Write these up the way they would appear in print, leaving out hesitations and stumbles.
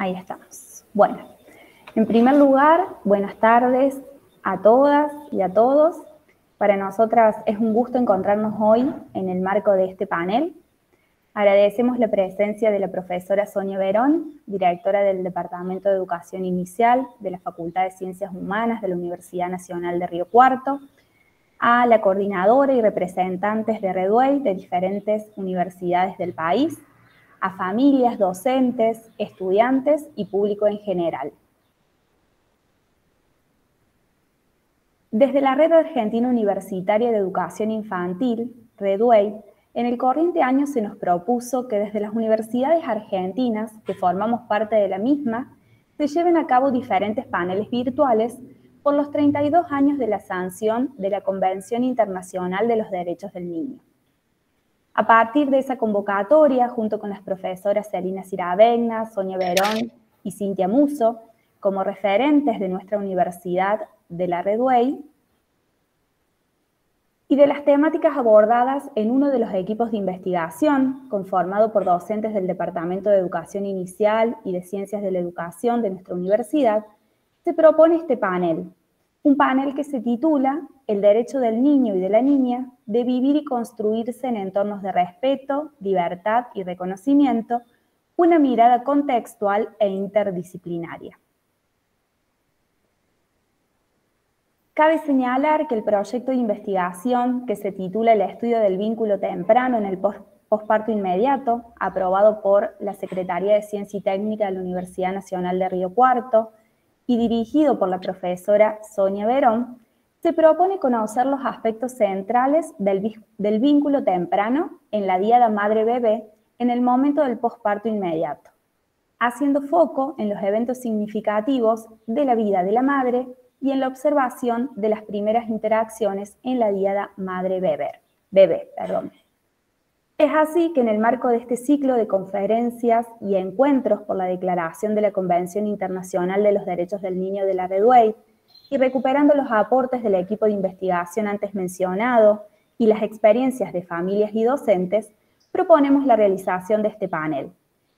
Ahí estamos. Bueno, en primer lugar, buenas tardes a todas y a todos. Para nosotras es un gusto encontrarnos hoy en el marco de este panel. Agradecemos la presencia de la profesora Sonia Verón, directora del Departamento de Educación Inicial de la Facultad de Ciencias Humanas de la Universidad Nacional de Río Cuarto, a la coordinadora y representantes de Redway de diferentes universidades del país, a familias, docentes, estudiantes y público en general. Desde la Red Argentina Universitaria de Educación Infantil, Redway, en el corriente año se nos propuso que desde las universidades argentinas, que formamos parte de la misma, se lleven a cabo diferentes paneles virtuales por los 32 años de la sanción de la Convención Internacional de los Derechos del Niño. A partir de esa convocatoria, junto con las profesoras Celina Ciravegna, Sonia Verón y Cintia Musso, como referentes de nuestra universidad de la Redway, y de las temáticas abordadas en uno de los equipos de investigación, conformado por docentes del Departamento de Educación Inicial y de Ciencias de la Educación de nuestra universidad, se propone este panel, un panel que se titula El derecho del niño y de la niña de vivir y construirse en entornos de respeto, libertad y reconocimiento, una mirada contextual e interdisciplinaria. Cabe señalar que el proyecto de investigación que se titula El estudio del vínculo temprano en el posparto inmediato, aprobado por la Secretaría de Ciencia y Técnica de la Universidad Nacional de Río Cuarto y dirigido por la profesora Sonia Verón, se propone conocer los aspectos centrales del vínculo temprano en la diada madre-bebé en el momento del posparto inmediato, haciendo foco en los eventos significativos de la vida de la madre y en la observación de las primeras interacciones en la diada madre-bebé. Es así que en el marco de este ciclo de conferencias y encuentros por la declaración de la Convención Internacional de los Derechos del Niño de la Redway y recuperando los aportes del equipo de investigación antes mencionado y las experiencias de familias y docentes, proponemos la realización de este panel,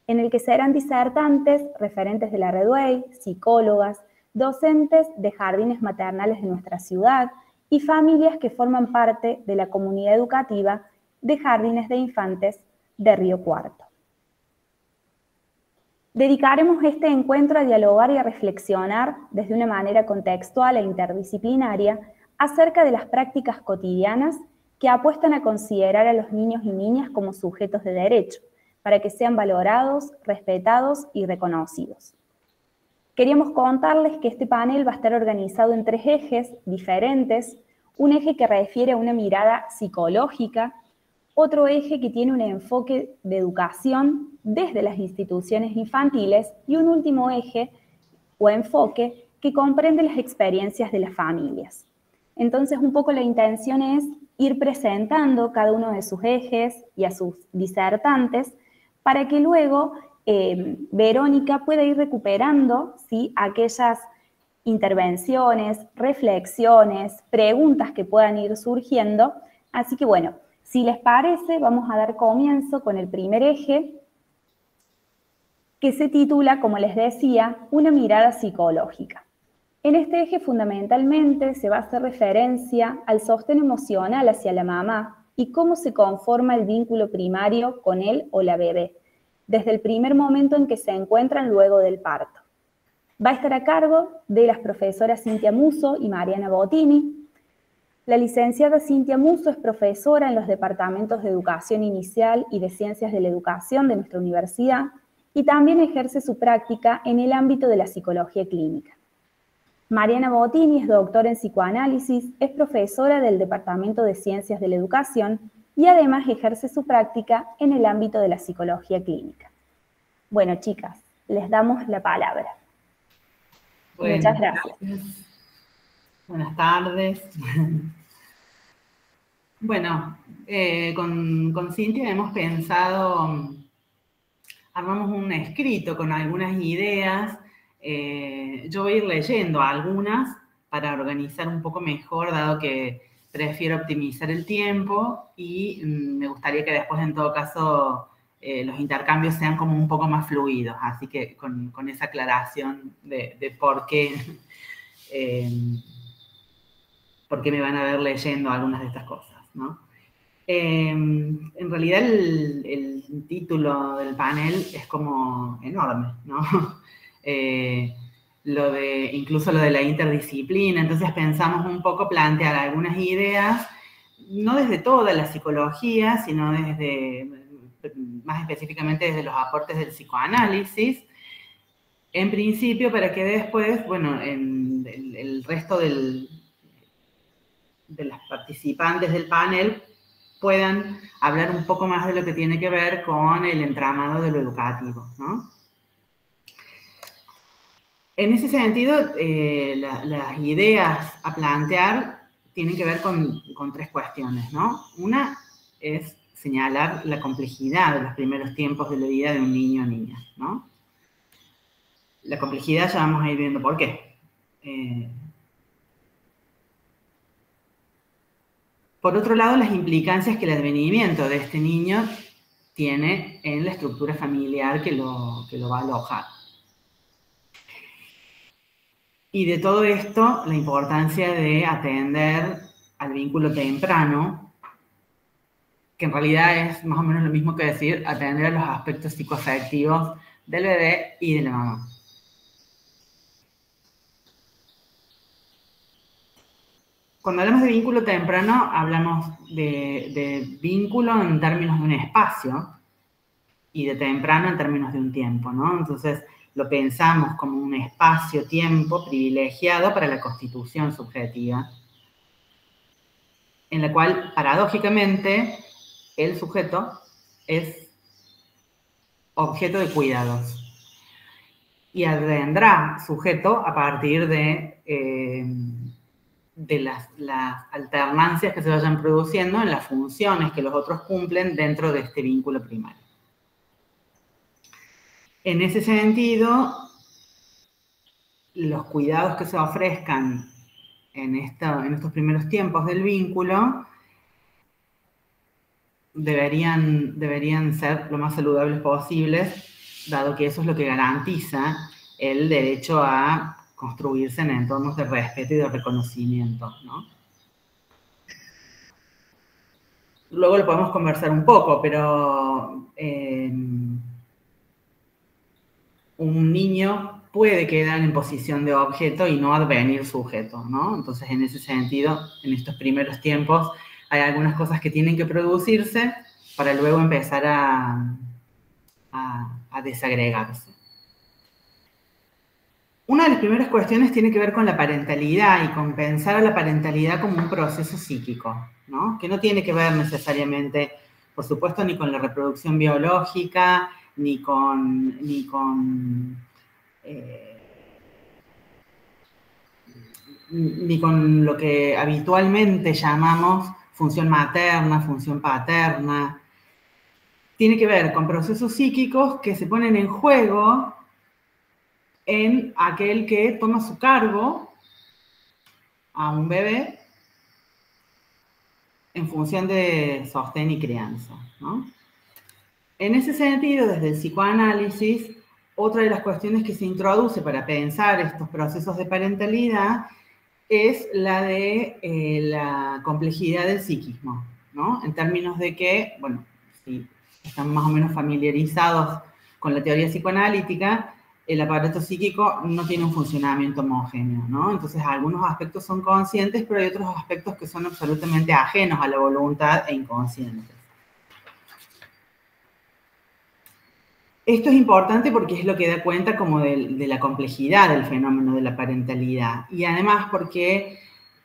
en el que serán disertantes, referentes de la Redway, psicólogas, docentes de jardines maternales de nuestra ciudad y familias que forman parte de la comunidad educativa de jardines de infantes de Río Cuarto. Dedicaremos este encuentro a dialogar y a reflexionar desde una manera contextual e interdisciplinaria acerca de las prácticas cotidianas que apuestan a considerar a los niños y niñas como sujetos de derecho, para que sean valorados, respetados y reconocidos. Queríamos contarles que este panel va a estar organizado en 3 ejes diferentes, un eje que refiere a una mirada psicológica, otro eje que tiene un enfoque de educación desde las instituciones infantiles y un último eje o enfoque que comprende las experiencias de las familias. Entonces, un poco la intención es ir presentando cada uno de sus ejes y a sus disertantes para que luego Verónica pueda ir recuperando, ¿sí?, aquellas intervenciones, reflexiones, preguntas que puedan ir surgiendo. Así que bueno, si les parece, vamos a dar comienzo con el primer eje, que se titula, como les decía, Una mirada psicológica. En este eje fundamentalmente se va a hacer referencia al sostén emocional hacia la mamá y cómo se conforma el vínculo primario con él o la bebé, desde el primer momento en que se encuentran luego del parto. Va a estar a cargo de las profesoras Cintia Musso y Mariana Bottini. La licenciada Cintia Musso es profesora en los departamentos de Educación Inicial y de Ciencias de la Educación de nuestra universidad y también ejerce su práctica en el ámbito de la psicología clínica. Mariana Bottini es doctora en psicoanálisis, es profesora del Departamento de Ciencias de la Educación y además ejerce su práctica en el ámbito de la psicología clínica. Bueno, chicas, les damos la palabra. Bueno, muchas gracias. Buenas tardes. Bueno, con Cintia hemos pensado, armamos un escrito con algunas ideas. Yo voy a ir leyendo algunas para organizar un poco mejor, dado que prefiero optimizar el tiempo y me gustaría que después, en todo caso, los intercambios sean como un poco más fluidos. Así que con esa aclaración de por qué me van a ver leyendo algunas de estas cosas, ¿no? En realidad el título del panel es como enorme, ¿no? Incluso lo de la interdisciplina, entonces pensamos un poco plantear algunas ideas, no desde toda la psicología, sino más específicamente desde los aportes del psicoanálisis, en principio para que después, bueno, el resto de las participantes del panel puedan hablar un poco más de lo que tiene que ver con el entramado de lo educativo, ¿no? En ese sentido, las ideas a plantear tienen que ver con tres cuestiones, ¿no? Una es señalar la complejidad de los primeros tiempos de la vida de un niño o niña, ¿no? La complejidad ya vamos a ir viendo por qué. Por otro lado, las implicancias que el advenimiento de este niño tiene en la estructura familiar que lo va a alojar. Y de todo esto, la importancia de atender al vínculo temprano, que en realidad es más o menos lo mismo que decir atender a los aspectos psicoafectivos del bebé y de la mamá. Cuando hablamos de vínculo temprano, hablamos de vínculo en términos de un espacio y de temprano en términos de un tiempo, ¿no? Entonces, lo pensamos como un espacio-tiempo privilegiado para la constitución subjetiva, en la cual, paradójicamente, el sujeto es objeto de cuidados y vendrá sujeto a partir de las alternancias que se vayan produciendo en las funciones que los otros cumplen dentro de este vínculo primario. En ese sentido, los cuidados que se ofrezcan en estos primeros tiempos del vínculo deberían ser lo más saludables posibles, dado que eso es lo que garantiza el derecho a construirse en entornos de respeto y de reconocimiento, ¿no? Luego lo podemos conversar un poco, pero un niño puede quedar en posición de objeto y no advenir sujeto, ¿no? Entonces, en ese sentido, en estos primeros tiempos, hay algunas cosas que tienen que producirse para luego empezar a desagregarse. Una de las primeras cuestiones tiene que ver con la parentalidad y con pensar a la parentalidad como un proceso psíquico, ¿no? Que no tiene que ver necesariamente, por supuesto, ni con la reproducción biológica, ni con lo que habitualmente llamamos función materna, función paterna. Tiene que ver con procesos psíquicos que se ponen en juego en aquel que toma su cargo a un bebé en función de sostén y crianza, ¿no? En ese sentido, desde el psicoanálisis, otra de las cuestiones que se introduce para pensar estos procesos de parentalidad es la de la complejidad del psiquismo, ¿no? En términos de que, bueno, si están más o menos familiarizados con la teoría psicoanalítica, el aparato psíquico no tiene un funcionamiento homogéneo, ¿no? Entonces, algunos aspectos son conscientes, pero hay otros aspectos que son absolutamente ajenos a la voluntad e inconscientes. Esto es importante porque es lo que da cuenta como de la complejidad del fenómeno de la parentalidad. Y además porque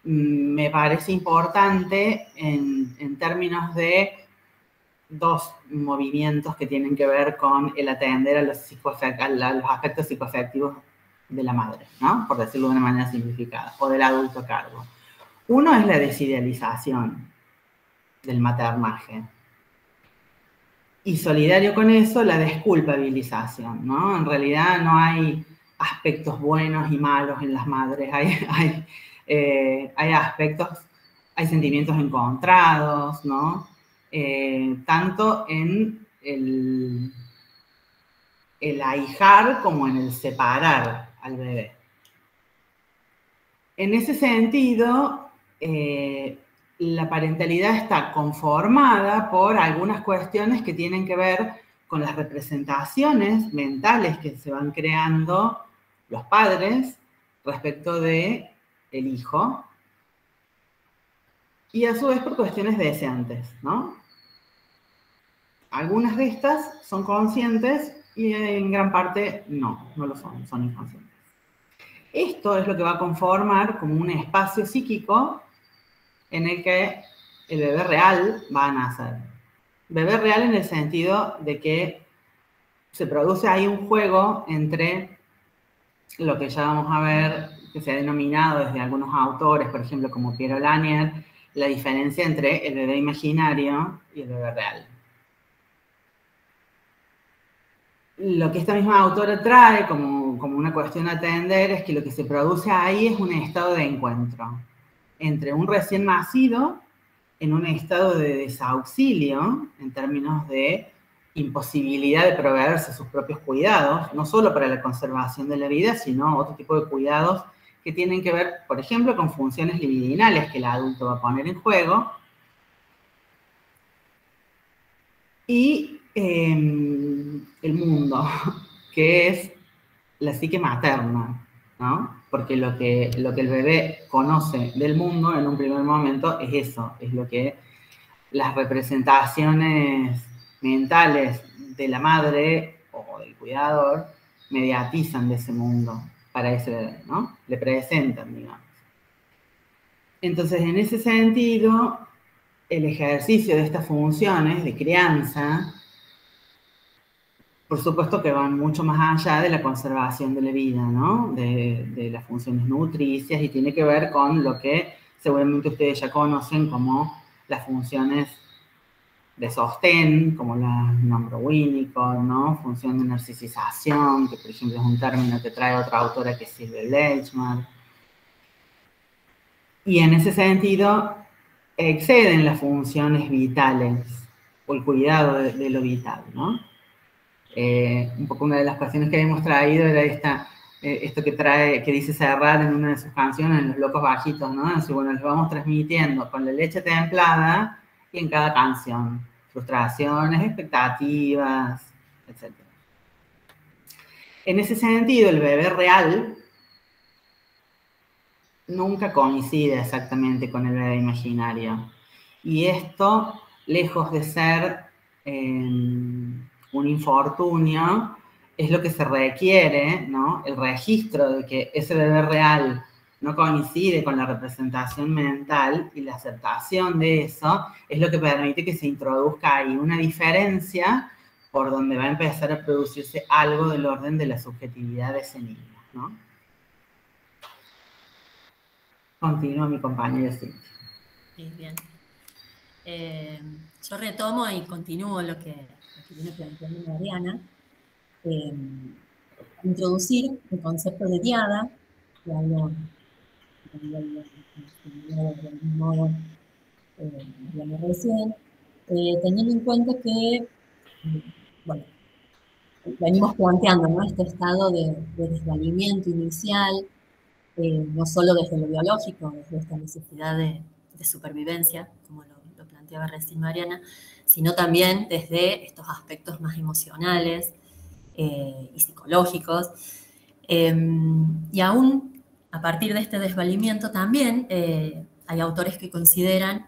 me parece importante en términos de dos movimientos que tienen que ver con el atender a los aspectos psicoafectivos de la madre, ¿no? Por decirlo de una manera simplificada, o del adulto a cargo. Uno es la desidealización del maternaje. Y solidario con eso, la desculpabilización, ¿no? En realidad no hay aspectos buenos y malos en las madres, hay aspectos, hay sentimientos encontrados, ¿no? Tanto en el ahijar como en el separar al bebé. En ese sentido, la parentalidad está conformada por algunas cuestiones que tienen que ver con las representaciones mentales que se van creando los padres respecto de el hijo, y a su vez por cuestiones deseantes, ¿no? Algunas de estas son conscientes y en gran parte no lo son, son inconscientes. Esto es lo que va a conformar como un espacio psíquico en el que el bebé real va a nacer. Bebé real en el sentido de que se produce ahí un juego entre lo que ya vamos a ver, que se ha denominado desde algunos autores, por ejemplo, como Piero Lanier, la diferencia entre el bebé imaginario y el bebé real. Lo que esta misma autora trae como una cuestión a atender es que lo que se produce ahí es un estado de encuentro entre un recién nacido en un estado de desauxilio en términos de imposibilidad de proveerse sus propios cuidados, no solo para la conservación de la vida, sino otro tipo de cuidados que tienen que ver, por ejemplo, con funciones libidinales que el adulto va a poner en juego, y el mundo, que es la psique materna, ¿no? Porque lo que el bebé conoce del mundo en un primer momento es eso, es lo que las representaciones mentales de la madre o del cuidador mediatizan de ese mundo para ese bebé, ¿no? Le presentan, digamos. Entonces, en ese sentido, el ejercicio de estas funciones de crianza, por supuesto que van mucho más allá de la conservación de la vida, ¿no? De las funciones nutricias, y tiene que ver con lo que seguramente ustedes ya conocen como las funciones de sostén, como la nombró Winnicott, ¿no? Función de narcisización, que por ejemplo es un término que trae otra autora que es Silvia Lechmar. Y en ese sentido, exceden las funciones vitales, o el cuidado de lo vital, ¿no? Un poco una de las cuestiones que habíamos traído era esto que dice Serrat en una de sus canciones, en Los Locos Bajitos, ¿no? Así, bueno, les vamos transmitiendo con la leche templada y en cada canción. Frustraciones, expectativas, etc. En ese sentido, el bebé real nunca coincide exactamente con el bebé imaginario. Y esto, lejos de ser un infortunio, es lo que se requiere, ¿no? El registro de que ese bebé real no coincide con la representación mental, y la aceptación de eso es lo que permite que se introduzca ahí una diferencia por donde va a empezar a producirse algo del orden de la subjetividad de ese niño, ¿no? Continúa mi compañera Cintia. Sí, bien. Yo retomo y continúo lo que viene planteando Mariana. Introducir el concepto de diada, que hablo de algún modo recién, teniendo en cuenta que, bueno, venimos planteando, ¿no? Este estado de desvalimiento inicial, no solo desde lo biológico, desde esta necesidad de supervivencia, como lo planteaba recién Mariana, sino también desde estos aspectos más emocionales y psicológicos. Y aún a partir de este desvalimiento también hay autores que consideran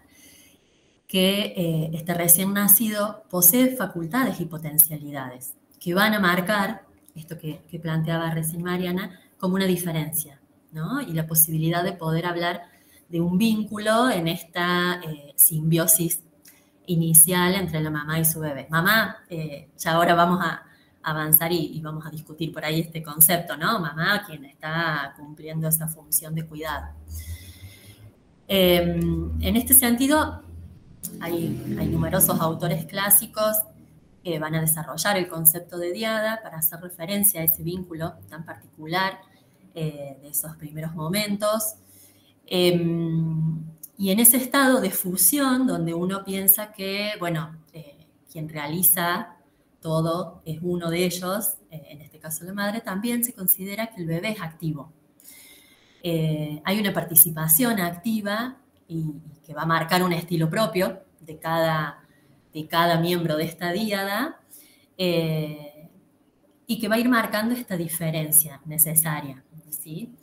que este recién nacido posee facultades y potencialidades que van a marcar esto que planteaba recién Mariana como una diferencia, ¿no? Y la posibilidad de poder hablar de un vínculo en esta simbiosis inicial entre la mamá y su bebé. Mamá, ya ahora vamos a avanzar y vamos a discutir por ahí este concepto, ¿no? Mamá, quien está cumpliendo esa función de cuidado. En este sentido, hay numerosos autores clásicos que van a desarrollar el concepto de diada para hacer referencia a ese vínculo tan particular de esos primeros momentos. Y en ese estado de fusión, donde uno piensa que, bueno, quien realiza todo es uno de ellos, en este caso la madre, también se considera que el bebé es activo. Hay una participación activa y que va a marcar un estilo propio de cada miembro de esta díada, y que va a ir marcando esta diferencia necesaria, ¿sí?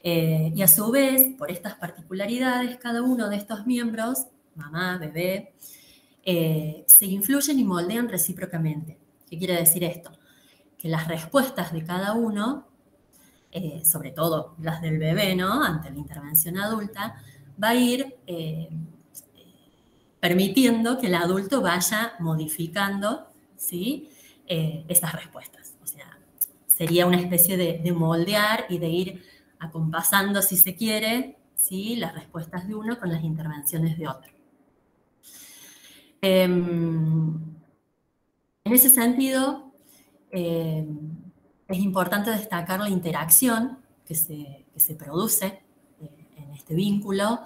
Y a su vez, por estas particularidades, cada uno de estos miembros, mamá, bebé, se influyen y moldean recíprocamente. ¿Qué quiere decir esto? Que las respuestas de cada uno, sobre todo las del bebé, ¿no?, ante la intervención adulta, va a ir permitiendo que el adulto vaya modificando, ¿sí?, esas respuestas. O sea, sería una especie de moldear y de ir acompasando, si se quiere, ¿sí?, las respuestas de uno con las intervenciones de otro. En ese sentido, es importante destacar la interacción que se produce en este vínculo,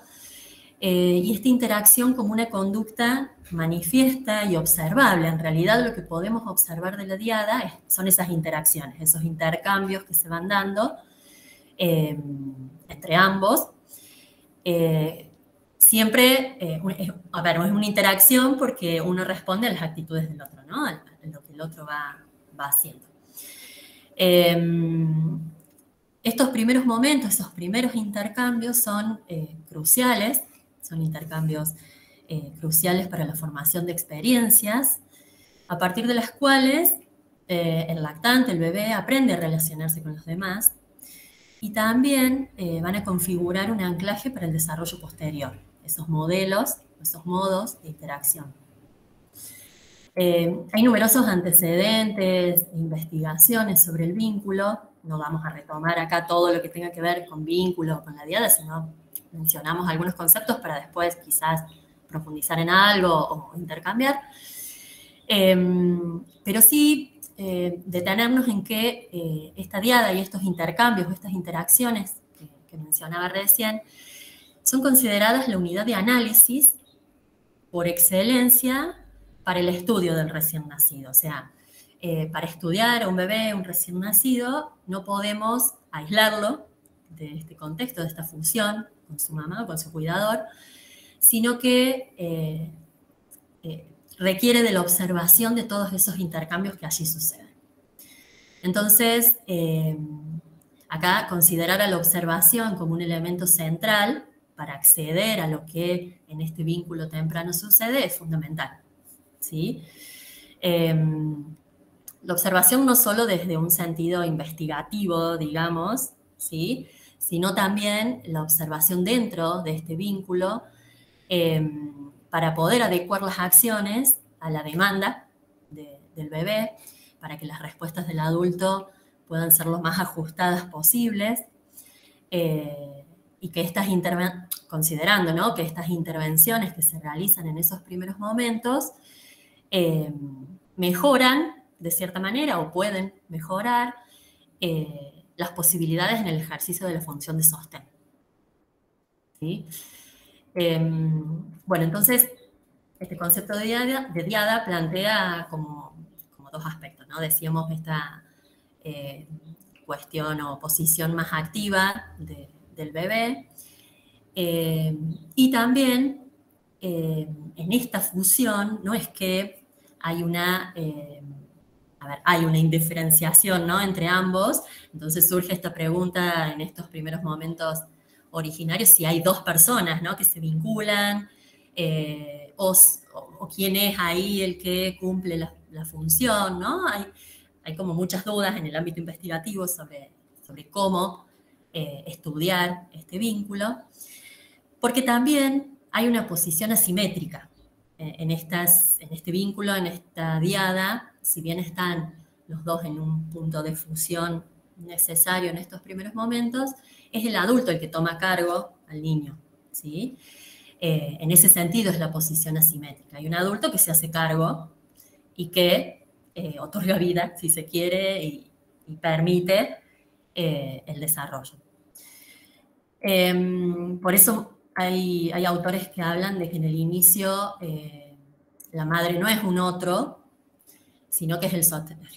y esta interacción como una conducta manifiesta y observable. En realidad lo que podemos observar de la diada son esas interacciones, esos intercambios que se van dando entre ambos. Siempre, a ver, es una interacción porque uno responde a las actitudes del otro, ¿no?, a lo que el otro va haciendo. Estos primeros momentos, esos primeros intercambios son cruciales, son intercambios cruciales para la formación de experiencias, a partir de las cuales el lactante, el bebé, aprende a relacionarse con los demás, y también van a configurar un anclaje para el desarrollo posterior, esos modelos, esos modos de interacción. Hay numerosos antecedentes, investigaciones sobre el vínculo. No vamos a retomar acá todo lo que tenga que ver con vínculo o con la diada, sino mencionamos algunos conceptos para después quizás profundizar en algo o intercambiar. Pero sí detenernos en que esta diada y estos intercambios, estas interacciones que mencionaba recién, son consideradas la unidad de análisis por excelencia para el estudio del recién nacido. O sea, para estudiar a un bebé, un recién nacido, no podemos aislarlo de este contexto, de esta función con su mamá o con su cuidador, sino que requiere de la observación de todos esos intercambios que allí suceden. Entonces, acá considerar a la observación como un elemento central para acceder a lo que en este vínculo temprano sucede es fundamental, ¿sí? La observación no solo desde un sentido investigativo, digamos, ¿sí?, sino también la observación dentro de este vínculo para poder adecuar las acciones a la demanda del bebé, para que las respuestas del adulto puedan ser lo más ajustadas posibles, y que considerando, ¿no?, que estas intervenciones que se realizan en esos primeros momentos mejoran de cierta manera o pueden mejorar las posibilidades en el ejercicio de la función de sostén, ¿sí? Bueno, entonces, este concepto de diada plantea como dos aspectos, ¿no? Decíamos esta cuestión o posición más activa del bebé, y también en esta fusión no es que hay una indiferenciación, ¿no?, entre ambos. Entonces surge esta pregunta en estos primeros momentos originarios, si hay dos personas, ¿no?, que se vinculan, o quién es ahí el que cumple la función, ¿no? Hay como muchas dudas en el ámbito investigativo sobre cómo estudiar este vínculo, porque también hay una posición asimétrica en este vínculo, en esta diada. Si bien están los dos en un punto de fusión necesario en estos primeros momentos, es el adulto el que toma cargo al niño, ¿sí? En ese sentido es la posición asimétrica. Hay un adulto que se hace cargo y que otorga vida, si se quiere, y permite el desarrollo. Por eso hay autores que hablan de que en el inicio la madre no es un otro, sino que es el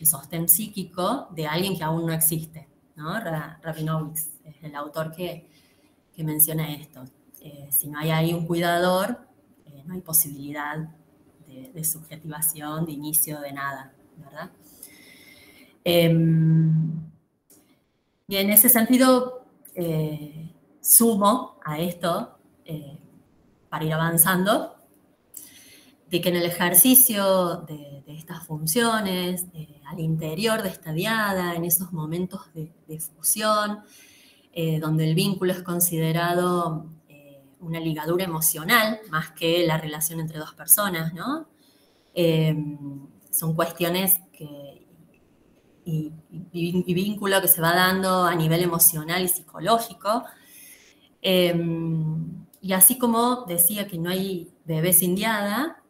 sostén psíquico de alguien que aún no existe, ¿no? Rabinowitz es el autor que menciona esto. Si no hay ahí un cuidador, no hay posibilidad de subjetivación, de inicio, de nada, ¿verdad? Y en ese sentido, sumo a esto, para ir avanzando, de que en el ejercicio de estas funciones, al interior de esta diada, en esos momentos de fusión, donde el vínculo es considerado una ligadura emocional, más que la relación entre dos personas, ¿no? Son cuestiones y vínculo que se va dando a nivel emocional y psicológico. Y así como decía que no hay bebé sin diada,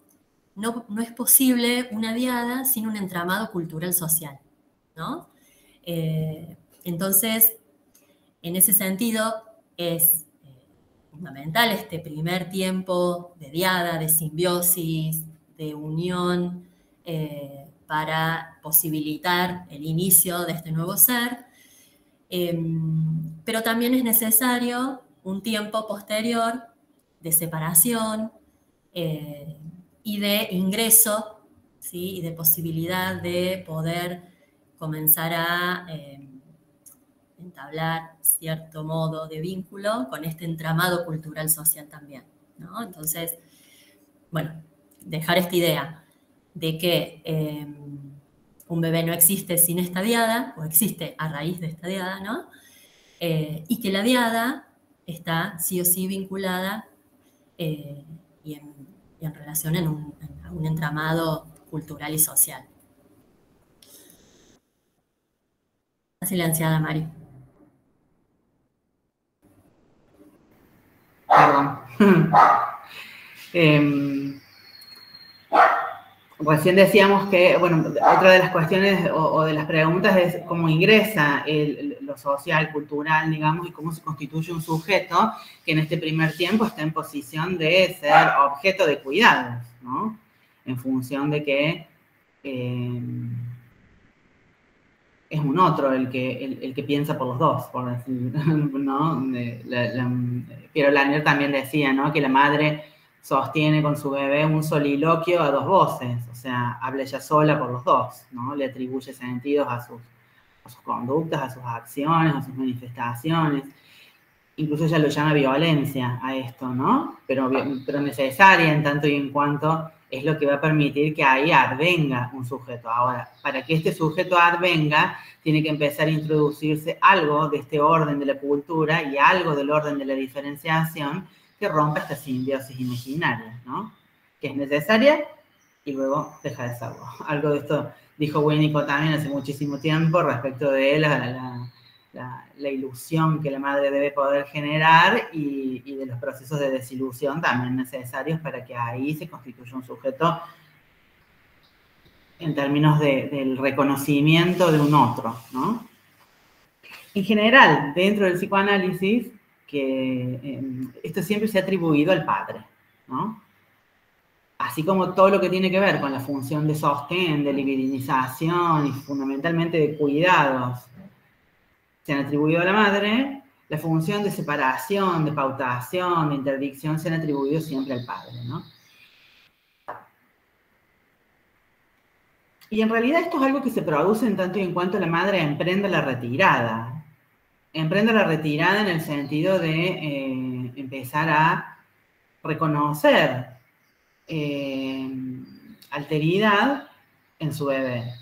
no es posible una diada sin un entramado cultural social, ¿no? Entonces, en ese sentido, es fundamental este primer tiempo de diada, de simbiosis, de unión, para posibilitar el inicio de este nuevo ser, pero también es necesario un tiempo posterior de separación y de ingreso, ¿sí? Y de posibilidad de poder comenzar a entablar cierto modo de vínculo con este entramado cultural social también, ¿no? Entonces, bueno, dejar esta idea de que un bebé no existe sin esta diada, o existe a raíz de esta diada, ¿no? Y que la diada está sí o sí vinculada y en relación a un entramado cultural y social. Está silenciada, Mari. Perdón. Recién decíamos que, bueno, otra de las cuestiones o de las preguntas es cómo ingresa lo social, cultural, digamos, y cómo se constituye un sujeto que en este primer tiempo está en posición de ser objeto de cuidados, ¿no? En función de que es un otro el que piensa por los dos, por decir, ¿no? Piero Lanier también decía, ¿no? Que la madre sostiene con su bebé un soliloquio a dos voces, o sea, habla ella sola por los dos, ¿no? Le atribuye sentidos a sus conductas, a sus acciones, a sus manifestaciones. Incluso ella lo llama violencia a esto, ¿no? Pero necesaria en tanto y en cuanto es lo que va a permitir que ahí advenga un sujeto. Ahora, para que este sujeto advenga, tiene que empezar a introducirse algo de este orden de la cultura y algo del orden de la diferenciación que rompa esta simbiosis imaginaria, ¿no? Que es necesaria y luego deja de serlo. Algo de esto dijo Winnicott también hace muchísimo tiempo respecto de la ilusión que la madre debe poder generar y de los procesos de desilusión también necesarios para que ahí se constituya un sujeto en términos del reconocimiento de un otro, ¿no? En general, dentro del psicoanálisis, que esto siempre se ha atribuido al padre, ¿no? Así como todo lo que tiene que ver con la función de sostén, de libidinización y fundamentalmente de cuidados se han atribuido a la madre, la función de separación, de pautación, de interdicción se han atribuido siempre al padre, ¿no? Y en realidad esto es algo que se produce en tanto y en cuanto la madre emprenda la retirada. Emprenda la retirada en el sentido de empezar a reconocer alteridad en su bebé.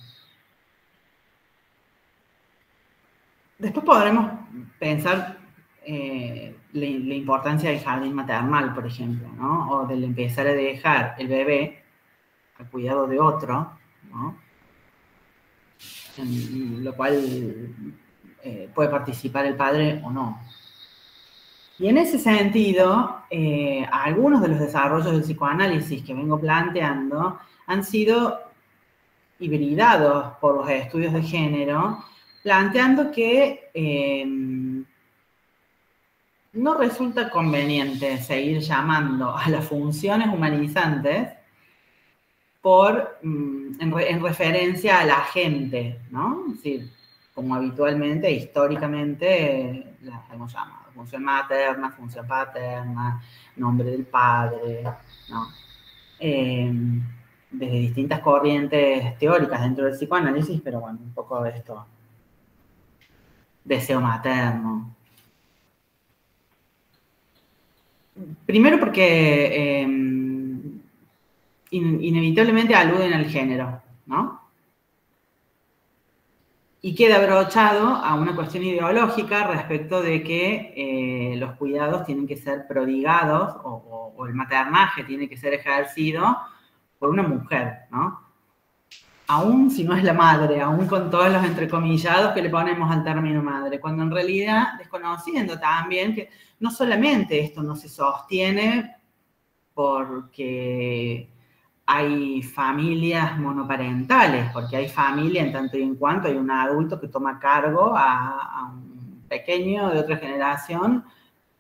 Después podremos pensar la importancia del jardín maternal, por ejemplo, ¿no? O del empezar a dejar el bebé al cuidado de otro, ¿no? En lo cual puede participar el padre o no. Y en ese sentido, algunos de los desarrollos del psicoanálisis que vengo planteando han sido hibridados por los estudios de género, planteando que no resulta conveniente seguir llamando a las funciones humanizantes en referencia a la gente, ¿no? Es decir, como habitualmente, históricamente, las hemos llamado función materna, función paterna, nombre del padre, ¿no? Desde distintas corrientes teóricas dentro del psicoanálisis, pero bueno, un poco de esto, deseo materno. Primero porque inevitablemente aluden al género, ¿no? Y queda abrochado a una cuestión ideológica respecto de que los cuidados tienen que ser prodigados o el maternaje tiene que ser ejercido por una mujer, ¿no? Aún si no es la madre, aún con todos los entrecomillados que le ponemos al término madre, cuando en realidad desconociendo también que no solamente esto no se sostiene porque hay familias monoparentales, porque hay familia en tanto y en cuanto hay un adulto que toma cargo a un pequeño de otra generación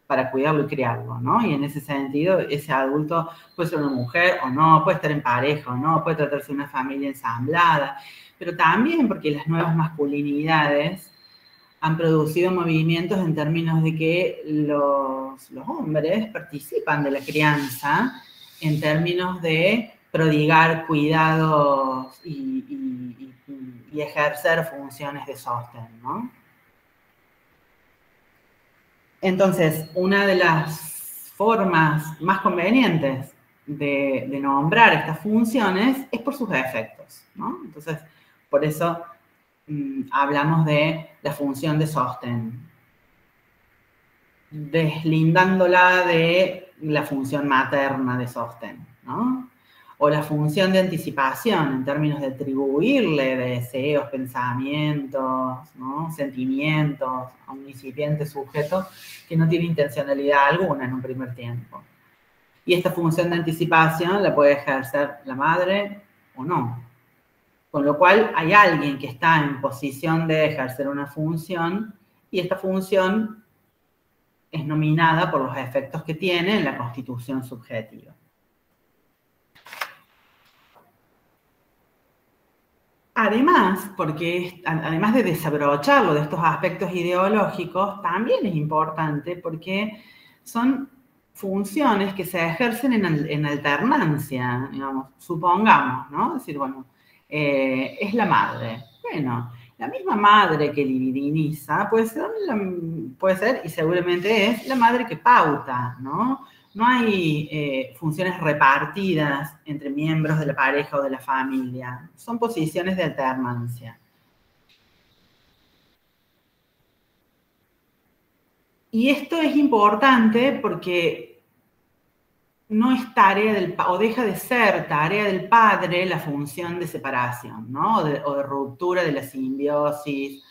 para cuidarlo y criarlo, ¿no? Y en ese sentido, ese adulto puede ser una mujer o no, puede estar en pareja o no, puede tratarse de una familia ensamblada, pero también porque las nuevas masculinidades han producido movimientos en términos de que los hombres participan de la crianza en términos de prodigar cuidados y ejercer funciones de sostén, ¿no? Entonces, una de las formas más convenientes de nombrar estas funciones es por sus efectos, ¿no? Entonces, por eso hablamos de la función de sostén, deslindándola de la función materna de sostén, ¿no? O la función de anticipación, en términos de atribuirle deseos, pensamientos, ¿no? Sentimientos a un incipiente sujeto que no tiene intencionalidad alguna en un primer tiempo. Y esta función de anticipación la puede ejercer la madre o no. Con lo cual hay alguien que está en posición de ejercer una función y esta función es nominada por los efectos que tiene en la constitución subjetiva. Además, además de desabrocharlo de estos aspectos ideológicos, también es importante porque son funciones que se ejercen en alternancia, digamos, supongamos, ¿no? Es decir, bueno, es la madre. Bueno, la misma madre que libidiniza puede ser y seguramente es la madre que pauta, ¿no? No hay funciones repartidas entre miembros de la pareja o de la familia. Son posiciones de alternancia. Y esto es importante porque no es tarea del padre, o deja de ser tarea del padre la función de separación, ¿no? O de ruptura de la simbiosis,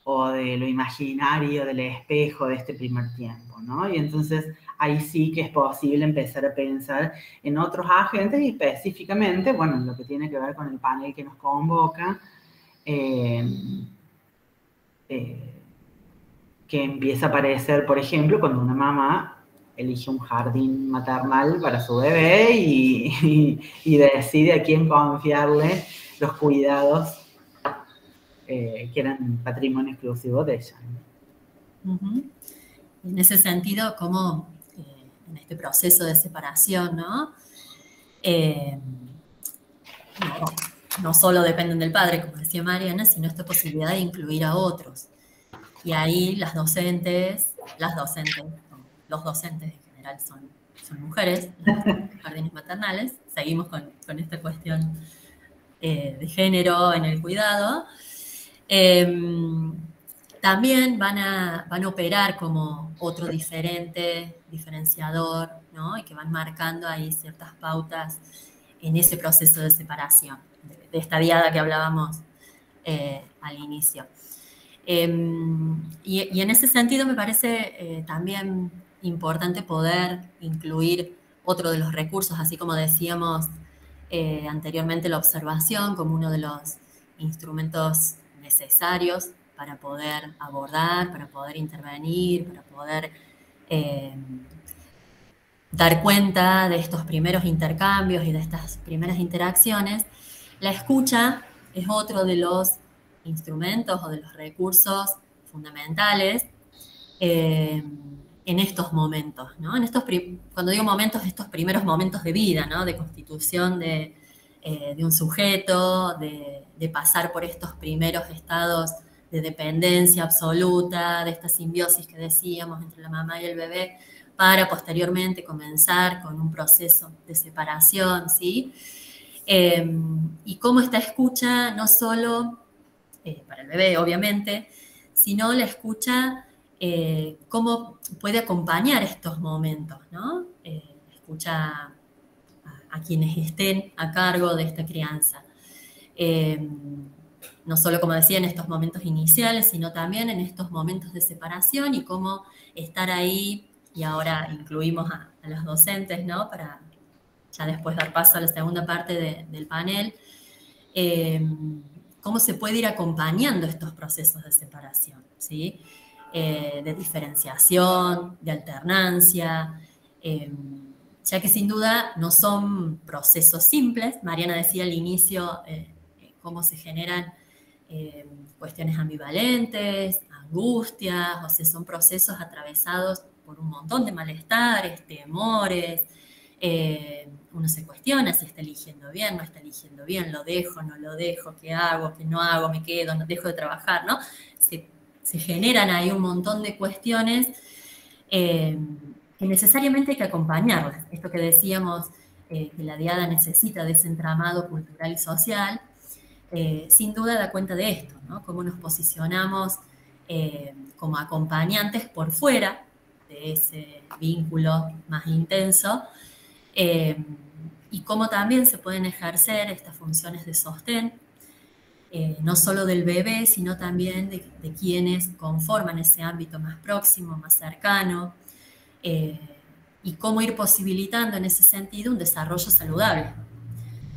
o de lo imaginario del espejo de este primer tiempo, ¿no? Y entonces ahí sí que es posible empezar a pensar en otros agentes y específicamente, bueno, en lo que tiene que ver con el panel que nos convoca, que empieza a aparecer, por ejemplo, cuando una mamá elige un jardín maternal para su bebé y decide a quién confiarle los cuidados que eran patrimonio exclusivo de ella. En ese sentido, como en este proceso de separación, ¿no? No solo dependen del padre, como decía Mariana, sino esta posibilidad de incluir a otros. Y ahí los docentes en general son mujeres, los jardines maternales. Seguimos con esta cuestión de género en el cuidado. También van a operar como otro diferenciador, ¿no? Y que van marcando ahí ciertas pautas en ese proceso de separación, de esta diada que hablábamos al inicio. Y en ese sentido me parece también importante poder incluir otro de los recursos, así como decíamos anteriormente, la observación como uno de los instrumentos necesarios para poder abordar, para poder intervenir, para poder dar cuenta de estos primeros intercambios y de estas primeras interacciones, la escucha es otro de los instrumentos o de los recursos fundamentales en estos momentos, ¿no? Cuando digo momentos, estos primeros momentos de vida, ¿no? De constitución de un sujeto, de pasar por estos primeros estados de dependencia absoluta, de esta simbiosis que decíamos entre la mamá y el bebé, para posteriormente comenzar con un proceso de separación, ¿sí? Y cómo esta escucha no solo para el bebé, obviamente, sino la escucha cómo puede acompañar estos momentos, ¿no? Escucha a quienes estén a cargo de esta crianza. No solo, como decía, en estos momentos iniciales, sino también en estos momentos de separación y cómo estar ahí, y ahora incluimos a los docentes, ¿no? Para ya después dar paso a la segunda parte del panel, cómo se puede ir acompañando estos procesos de separación, ¿sí? De diferenciación, de alternancia, ya que sin duda no son procesos simples. Mariana decía al inicio cómo se generan cuestiones ambivalentes, angustias, o sea, son procesos atravesados por un montón de malestares, temores. Uno se cuestiona si está eligiendo bien, no está eligiendo bien, lo dejo, no lo dejo, qué hago, qué no hago, me quedo, no dejo de trabajar, ¿no? Se generan ahí un montón de cuestiones que necesariamente hay que acompañarlas. Esto que decíamos, que la diada necesita de ese entramado cultural y social, sin duda da cuenta de esto, ¿no? Cómo nos posicionamos como acompañantes por fuera de ese vínculo más intenso, y cómo también se pueden ejercer estas funciones de sostén, no solo del bebé, sino también de quienes conforman ese ámbito más próximo, más cercano, y cómo ir posibilitando en ese sentido un desarrollo saludable,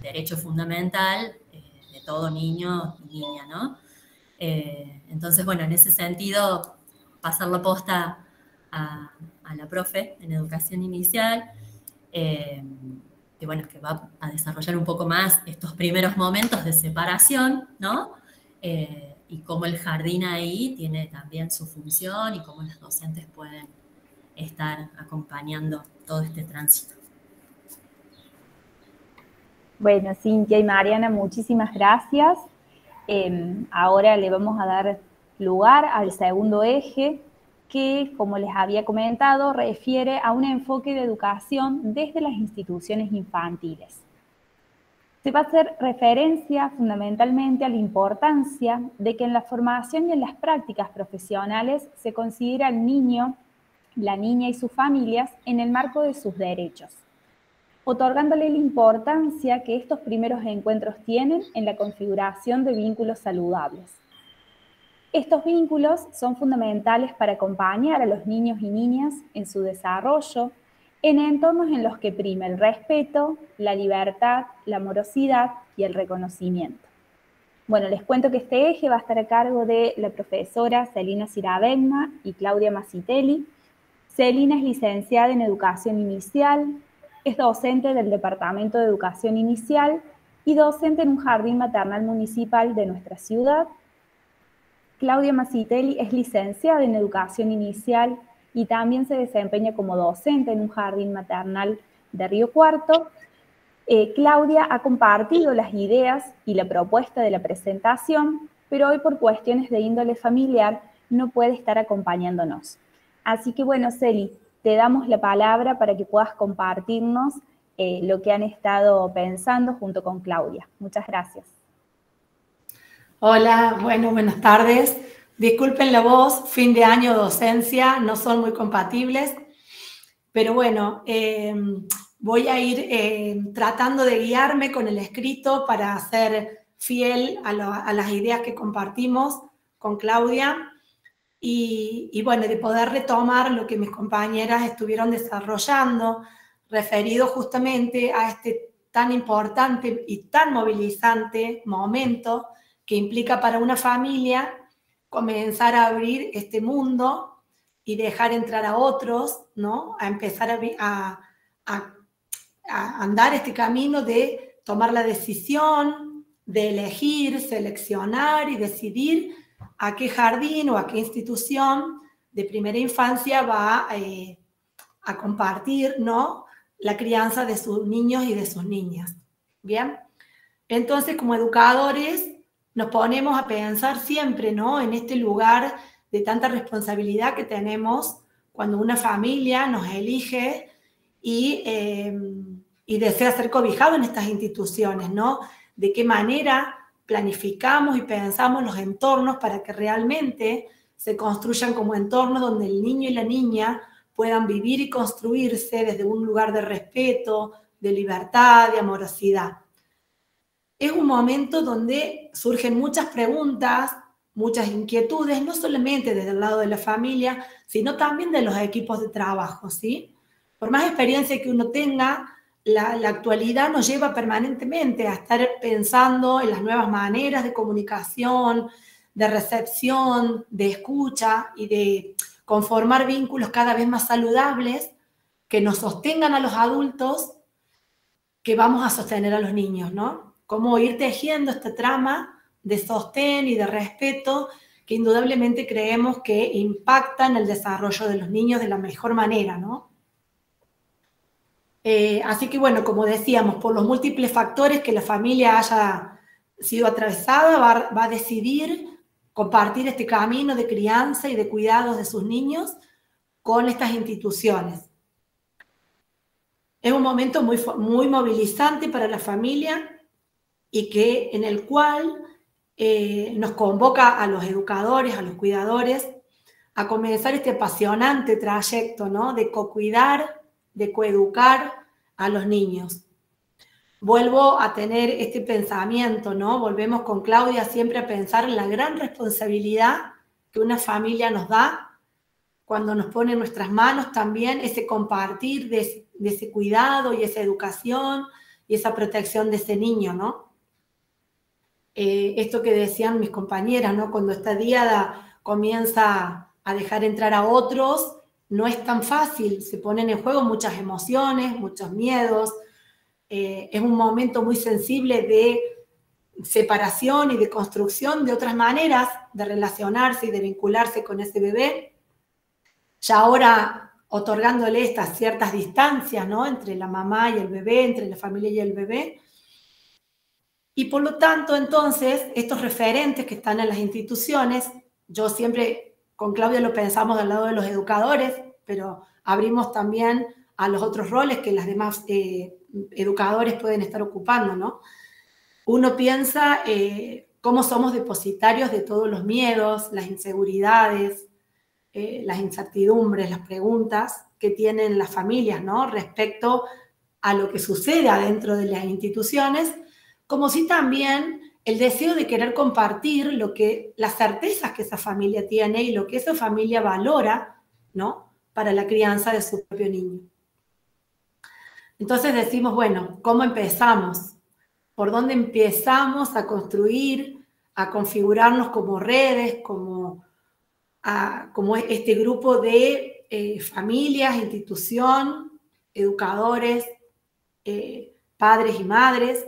derecho fundamental de todo niño y niña, ¿no? Entonces, bueno, en ese sentido, pasar la posta a la profe en educación inicial, que bueno, que va a desarrollar un poco más estos primeros momentos de separación, ¿no? Y cómo el jardín ahí tiene también su función y cómo los docentes pueden estar acompañando todo este tránsito. Bueno, Cintia y Mariana, muchísimas gracias. Ahora le vamos a dar lugar al segundo eje, que, como les había comentado, refiere a un enfoque de educación desde las instituciones infantiles. Se va a hacer referencia fundamentalmente a la importancia de que en la formación y en las prácticas profesionales se considera al niño, la niña y sus familias en el marco de sus derechos, otorgándole la importancia que estos primeros encuentros tienen en la configuración de vínculos saludables. Estos vínculos son fundamentales para acompañar a los niños y niñas en su desarrollo en entornos en los que prima el respeto, la libertad, la amorosidad y el reconocimiento. Bueno, les cuento que este eje va a estar a cargo de la profesora Celina Ciravegna y Claudia Masitelli. Celina es licenciada en Educación Inicial, es docente del Departamento de Educación Inicial y docente en un jardín maternal municipal de nuestra ciudad. Claudia Masitelli es licenciada en Educación Inicial y también se desempeña como docente en un jardín maternal de Río Cuarto. Claudia ha compartido las ideas y la propuesta de la presentación, pero hoy por cuestiones de índole familiar no puede estar acompañándonos. Así que bueno, Celi, te damos la palabra para que puedas compartirnos lo que han estado pensando junto con Claudia. Muchas gracias. Hola, bueno, buenas tardes. Disculpen la voz, fin de año, docencia, no son muy compatibles, pero bueno, voy a ir tratando de guiarme con el escrito para ser fiel a las ideas que compartimos con Claudia y bueno, de poder retomar lo que mis compañeras estuvieron desarrollando, referido justamente a este tan importante y tan movilizante momento que implica para una familia comenzar a abrir este mundo y dejar entrar a otros, ¿no? A empezar andar este camino de tomar la decisión, de elegir, seleccionar y decidir a qué jardín o a qué institución de primera infancia va a compartir, ¿no?, la crianza de sus niños y de sus niñas. Bien, entonces como educadores nos ponemos a pensar siempre, ¿no?, en este lugar de tanta responsabilidad que tenemos cuando una familia nos elige y desea ser cobijado en estas instituciones, ¿no? De qué manera planificamos y pensamos los entornos para que realmente se construyan como entornos donde el niño y la niña puedan vivir y construirse desde un lugar de respeto, de libertad, de amorosidad. Es un momento donde surgen muchas preguntas, muchas inquietudes, no solamente desde el lado de la familia, sino también de los equipos de trabajo, ¿sí? Por más experiencia que uno tenga, la actualidad nos lleva permanentemente a estar pensando en las nuevas maneras de comunicación, de recepción, de escucha y de conformar vínculos cada vez más saludables que nos sostengan a los adultos, que vamos a sostener a los niños, ¿no? Cómo ir tejiendo esta trama de sostén y de respeto que indudablemente creemos que impactan el desarrollo de los niños de la mejor manera, ¿no? Así que, bueno, como decíamos, por los múltiples factores que la familia haya sido atravesada, va a decidir compartir este camino de crianza y de cuidados de sus niños con estas instituciones. Es un momento muy movilizante para la familia y en el cual nos convoca a los educadores, a los cuidadores, a comenzar este apasionante trayecto, ¿no?, de cocuidar, de coeducar a los niños. Vuelvo a tener este pensamiento, ¿no? Volvemos con Claudia siempre a pensar en la gran responsabilidad que una familia nos da cuando nos pone en nuestras manos también ese compartir de ese cuidado y esa educación y esa protección de ese niño, ¿no? Esto que decían mis compañeras, ¿no? Cuando esta diada comienza a dejar entrar a otros, no es tan fácil, se ponen en juego muchas emociones, muchos miedos, es un momento muy sensible de separación y de construcción de otras maneras de relacionarse y de vincularse con ese bebé, ya ahora otorgándole estas ciertas distancias, ¿no?, entre la mamá y el bebé, entre la familia y el bebé. Y por lo tanto, entonces, estos referentes que están en las instituciones, yo siempre con Claudia lo pensamos del lado de los educadores, pero abrimos también a los otros roles que las demás educadores pueden estar ocupando, ¿no? Uno piensa cómo somos depositarios de todos los miedos, las inseguridades, las incertidumbres, las preguntas que tienen las familias, ¿no?, respecto a lo que sucede adentro de las instituciones, como si también el deseo de querer compartir las certezas que esa familia tiene y lo que esa familia valora, ¿no?, para la crianza de su propio niño. Entonces decimos, bueno, ¿cómo empezamos? ¿Por dónde empezamos a construir, a configurarnos como redes, como este grupo de familias, institución, educadores, padres y madres,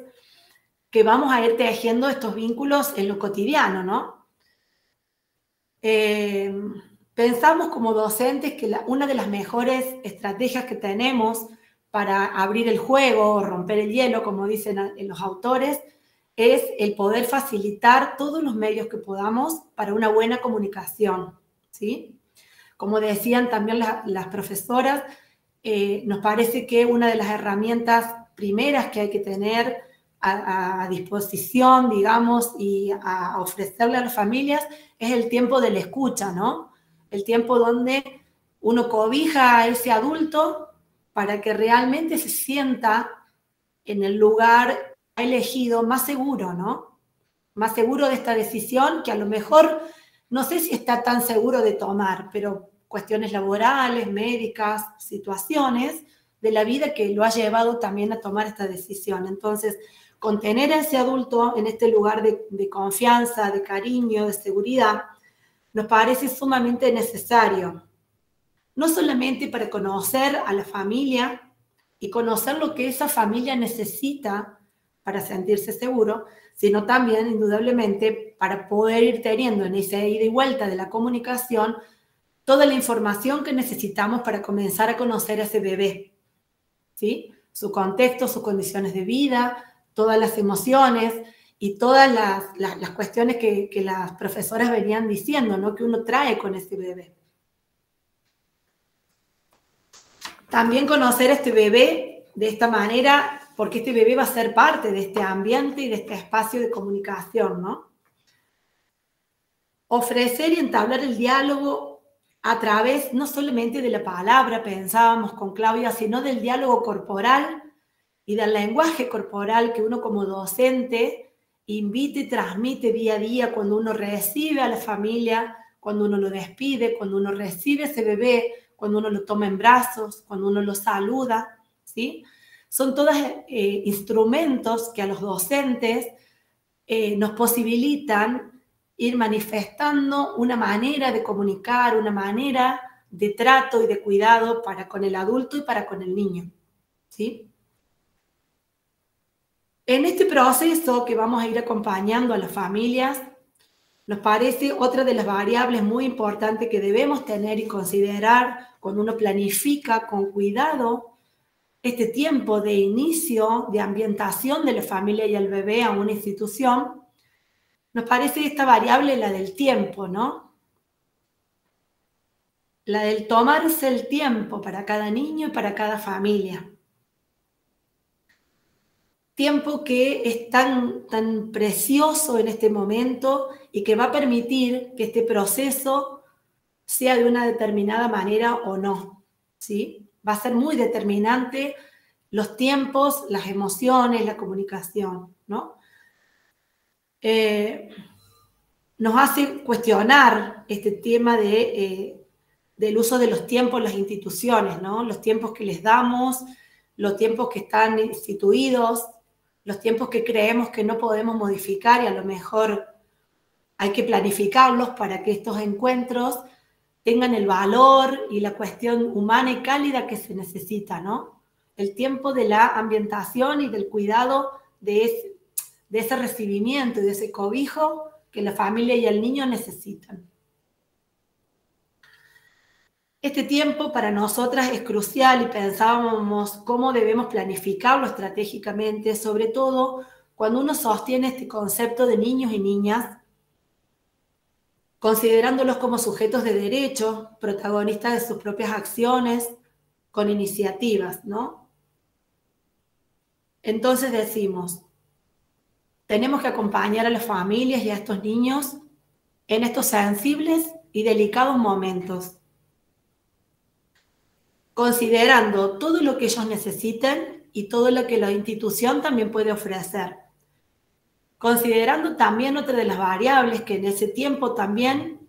que vamos a ir tejiendo estos vínculos en lo cotidiano, ¿no? Pensamos como docentes que una de las mejores estrategias que tenemos para abrir el juego o romper el hielo, como dicen los autores, es el poder facilitar todos los medios que podamos para una buena comunicación, ¿sí? Como decían también las profesoras, nos parece que una de las herramientas primeras que hay que tener a disposición, digamos, y a ofrecerle a las familias es el tiempo de la escucha, ¿no? El tiempo donde uno cobija a ese adulto para que realmente se sienta en el lugar elegido más seguro, ¿no? Más seguro de esta decisión que a lo mejor no sé si está tan seguro de tomar, pero cuestiones laborales, médicas, situaciones de la vida que lo ha llevado también a tomar esta decisión. Entonces, contener a ese adulto en este lugar de confianza, de cariño, de seguridad, nos parece sumamente necesario. No solamente para conocer a la familia, y conocer lo que esa familia necesita para sentirse seguro, sino también, indudablemente, para poder ir teniendo en esa ida y vuelta de la comunicación toda la información que necesitamos para comenzar a conocer a ese bebé, ¿sí? Su contexto, sus condiciones de vida, todas las emociones y todas las cuestiones que las profesoras venían diciendo, ¿no? Que uno trae con ese bebé. También conocer a este bebé de esta manera, porque este bebé va a ser parte de este ambiente y de este espacio de comunicación, ¿no? Ofrecer y entablar el diálogo a través no solamente de la palabra, pensábamos con Claudia, sino del diálogo corporal y del lenguaje corporal que uno como docente invite y transmite día a día cuando uno recibe a la familia, cuando uno lo despide, cuando uno recibe a ese bebé, cuando uno lo toma en brazos, cuando uno lo saluda, ¿sí? Son todos instrumentos que a los docentes nos posibilitan ir manifestando una manera de comunicar, una manera de trato y de cuidado para con el adulto y para con el niño, ¿sí? En este proceso que vamos a ir acompañando a las familias, nos parece otra de las variables muy importantes que debemos tener y considerar cuando uno planifica con cuidado este tiempo de inicio, de ambientación de la familia y el bebé a una institución. Nos parece esta variable la del tiempo, ¿no? La del tomarse el tiempo para cada niño y para cada familia. Tiempo que es tan precioso en este momento y que va a permitir que este proceso sea de una determinada manera o no, ¿sí? Va a ser muy determinante los tiempos, las emociones, la comunicación, ¿no? Nos hace cuestionar este tema del uso de los tiempos en las instituciones, ¿no? Los tiempos que les damos, los tiempos que están instituidos, los tiempos que creemos que no podemos modificar y a lo mejor hay que planificarlos para que estos encuentros tengan el valor y la cuestión humana y cálida que se necesita, ¿no? El tiempo de la ambientación y del cuidado de ese recibimiento y de ese cobijo que la familia y el niño necesitan. Este tiempo para nosotras es crucial y pensábamos cómo debemos planificarlo estratégicamente, sobre todo cuando uno sostiene este concepto de niños y niñas, considerándolos como sujetos de derecho, protagonistas de sus propias acciones, con iniciativas, ¿no? Entonces decimos, tenemos que acompañar a las familias y a estos niños en estos sensibles y delicados momentos, considerando todo lo que ellos necesiten y todo lo que la institución también puede ofrecer. Considerando también otra de las variables que en ese tiempo también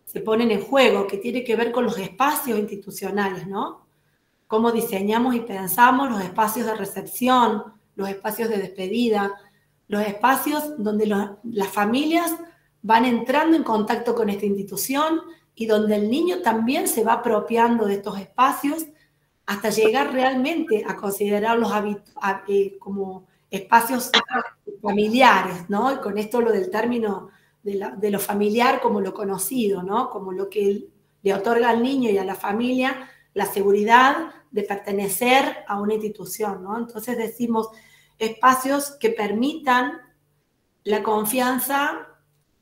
se ponen en juego, que tiene que ver con los espacios institucionales, ¿no? Cómo diseñamos y pensamos los espacios de recepción, los espacios de despedida, los espacios donde las familias van entrando en contacto con esta institución y donde el niño también se va apropiando de estos espacios hasta llegar realmente a considerarlos como espacios familiares, ¿no? Y con esto lo del término de lo familiar como lo conocido, ¿no? Como lo que le otorga al niño y a la familia la seguridad de pertenecer a una institución, ¿no? Entonces decimos espacios que permitan la confianza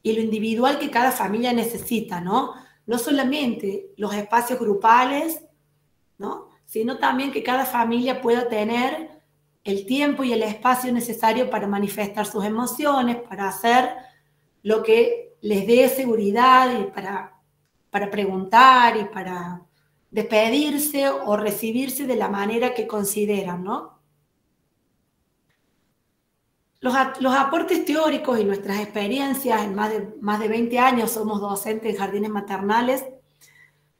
y lo individual que cada familia necesita, ¿no? No solamente los espacios grupales, ¿no? Sino también que cada familia pueda tener el tiempo y el espacio necesario para manifestar sus emociones, para hacer lo que les dé seguridad y para preguntar y para despedirse o recibirse de la manera que consideran, ¿no? Los aportes teóricos y nuestras experiencias, en más de 20 años somos docentes en jardines maternales,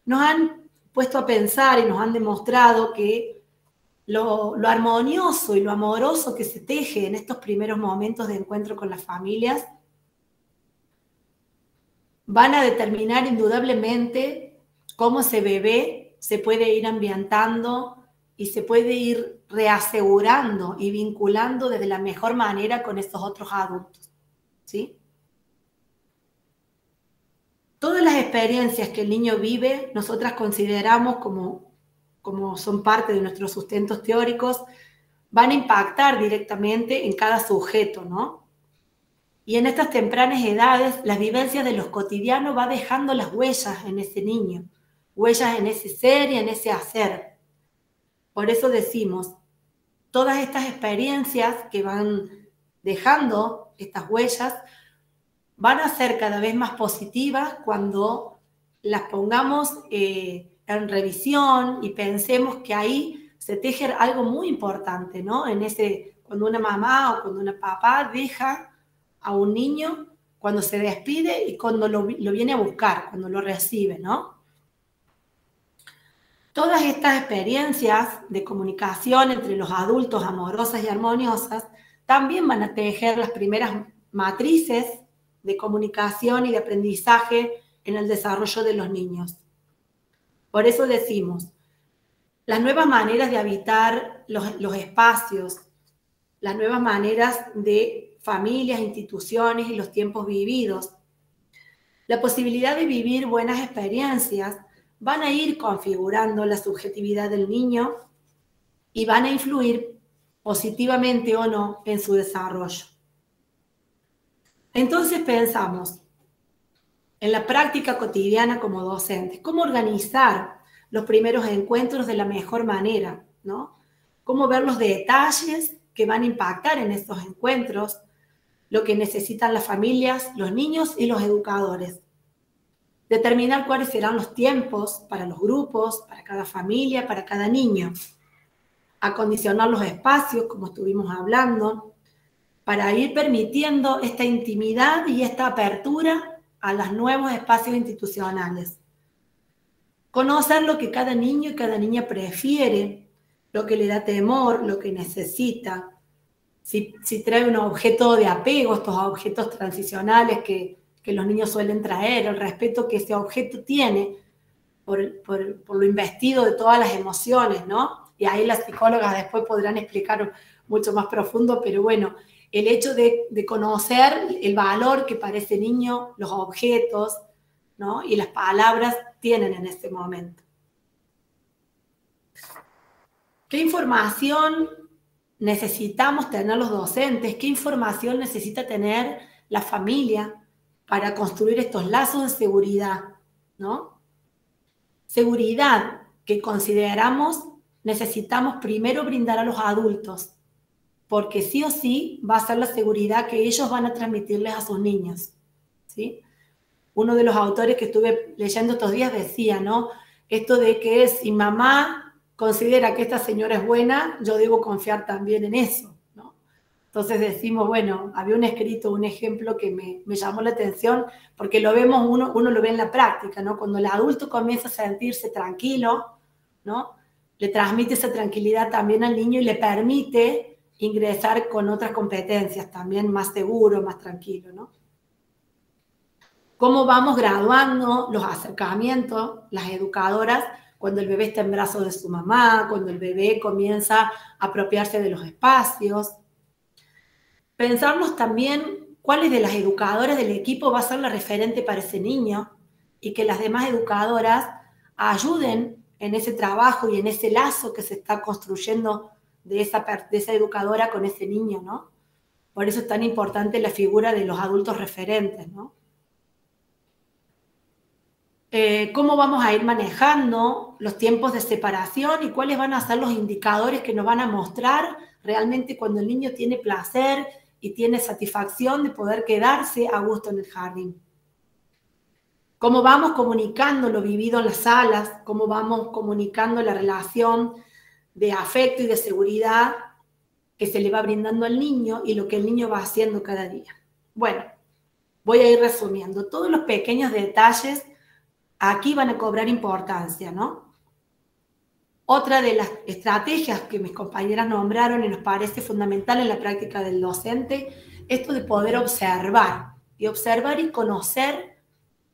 nos han puesto a pensar y nos han demostrado que lo armonioso y lo amoroso que se teje en estos primeros momentos de encuentro con las familias van a determinar indudablemente cómo ese bebé se puede ir ambientando y se puede ir reasegurando y vinculando desde la mejor manera con esos otros adultos, ¿sí? Todas las experiencias que el niño vive, nosotras consideramos como son parte de nuestros sustentos teóricos, van a impactar directamente en cada sujeto, ¿no? Y en estas tempranas edades, las vivencias de los cotidianos va dejando las huellas en ese niño, huellas en ese ser y en ese hacer. Por eso decimos, todas estas experiencias que van dejando estas huellas van a ser cada vez más positivas cuando las pongamos en revisión y pensemos que ahí se teje algo muy importante, ¿no? Cuando una mamá o cuando una papá deja a un niño, cuando se despide y cuando lo viene a buscar, cuando lo recibe, ¿no? Todas estas experiencias de comunicación entre los adultos amorosas y armoniosas también van a tejer las primeras matrices de comunicación y de aprendizaje en el desarrollo de los niños. Por eso decimos, las nuevas maneras de habitar los espacios, las nuevas maneras de familias, instituciones y los tiempos vividos, la posibilidad de vivir buenas experiencias van a ir configurando la subjetividad del niño y van a influir positivamente o no en su desarrollo. Entonces pensamos en la práctica cotidiana como docentes, cómo organizar los primeros encuentros de la mejor manera, ¿no? Cómo ver los detalles que van a impactar en estos encuentros, lo que necesitan las familias, los niños y los educadores. Determinar cuáles serán los tiempos para los grupos, para cada familia, para cada niño. Acondicionar los espacios, como estuvimos hablando, para ir permitiendo esta intimidad y esta apertura a los nuevos espacios institucionales. Conocer lo que cada niño y cada niña prefiere, lo que le da temor, lo que necesita. Si trae un objeto de apego, estos objetos transicionales que los niños suelen traer, el respeto que ese objeto tiene por lo investido de todas las emociones, ¿no? Y ahí las psicólogas después podrán explicar mucho más profundo, pero bueno, el hecho de conocer el valor que para ese niño los objetos, ¿no? Y las palabras tienen en este momento. ¿Qué información necesitamos tener los docentes? ¿Qué información necesita tener la familia para construir estos lazos de seguridad, ¿no? Seguridad que consideramos necesitamos primero brindar a los adultos, porque sí o sí va a ser la seguridad que ellos van a transmitirles a sus niños, ¿sí? Uno de los autores que estuve leyendo estos días decía, ¿no? Esto de que si mamá considera que esta señora es buena, yo debo confiar también en eso, ¿no? Entonces decimos, bueno, había un escrito, un ejemplo que me llamó la atención, porque lo vemos, uno lo ve en la práctica, ¿no? Cuando el adulto comienza a sentirse tranquilo, ¿no? Le transmite esa tranquilidad también al niño y le permite ingresar con otras competencias también más seguro, más tranquilo, ¿no? Cómo vamos graduando los acercamientos, las educadoras, cuando el bebé está en brazos de su mamá, cuando el bebé comienza a apropiarse de los espacios. Pensarnos también cuáles de las educadoras del equipo va a ser la referente para ese niño y que las demás educadoras ayuden en ese trabajo y en ese lazo que se está construyendo de esa educadora con ese niño, ¿no? Por eso es tan importante la figura de los adultos referentes, ¿no? Cómo vamos a ir manejando los tiempos de separación y cuáles van a ser los indicadores que nos van a mostrar realmente cuando el niño tiene placer y tiene satisfacción de poder quedarse a gusto en el jardín. Cómo vamos comunicando lo vivido en las salas, cómo vamos comunicando la relación de afecto y de seguridad que se le va brindando al niño y lo que el niño va haciendo cada día. Bueno, voy a ir resumiendo. Todos los pequeños detalles aquí van a cobrar importancia, ¿no? Otra de las estrategias que mis compañeras nombraron y nos parece fundamental en la práctica del docente, esto de poder observar y conocer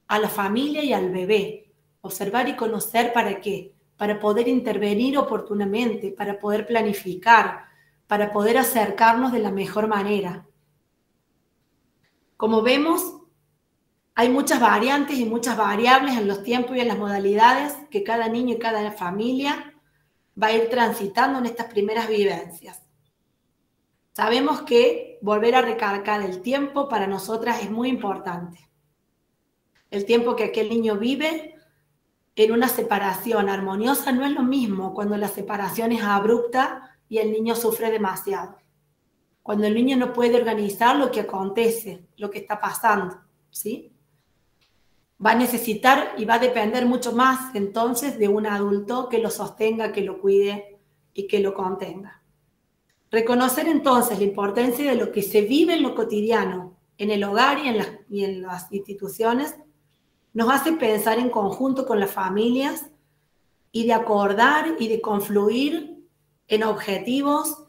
a la familia y al bebé. Observar y conocer ¿para qué? para poder intervenir oportunamente, para poder planificar, para poder acercarnos de la mejor manera. Como vemos, hay muchas variantes y muchas variables en los tiempos y en las modalidades que cada niño y cada familia va a ir transitando en estas primeras vivencias. Sabemos que volver a recalcar el tiempo para nosotras es muy importante. El tiempo que aquel niño vive en una separación armoniosa no es lo mismo cuando la separación es abrupta y el niño sufre demasiado. Cuando el niño no puede organizar lo que acontece, lo que está pasando, ¿sí? Va a necesitar y va a depender mucho más entonces de un adulto que lo sostenga, que lo cuide y que lo contenga. Reconocer entonces la importancia de lo que se vive en lo cotidiano, en el hogar y en las instituciones, nos hace pensar en conjunto con las familias y de acordar y de confluir en objetivos,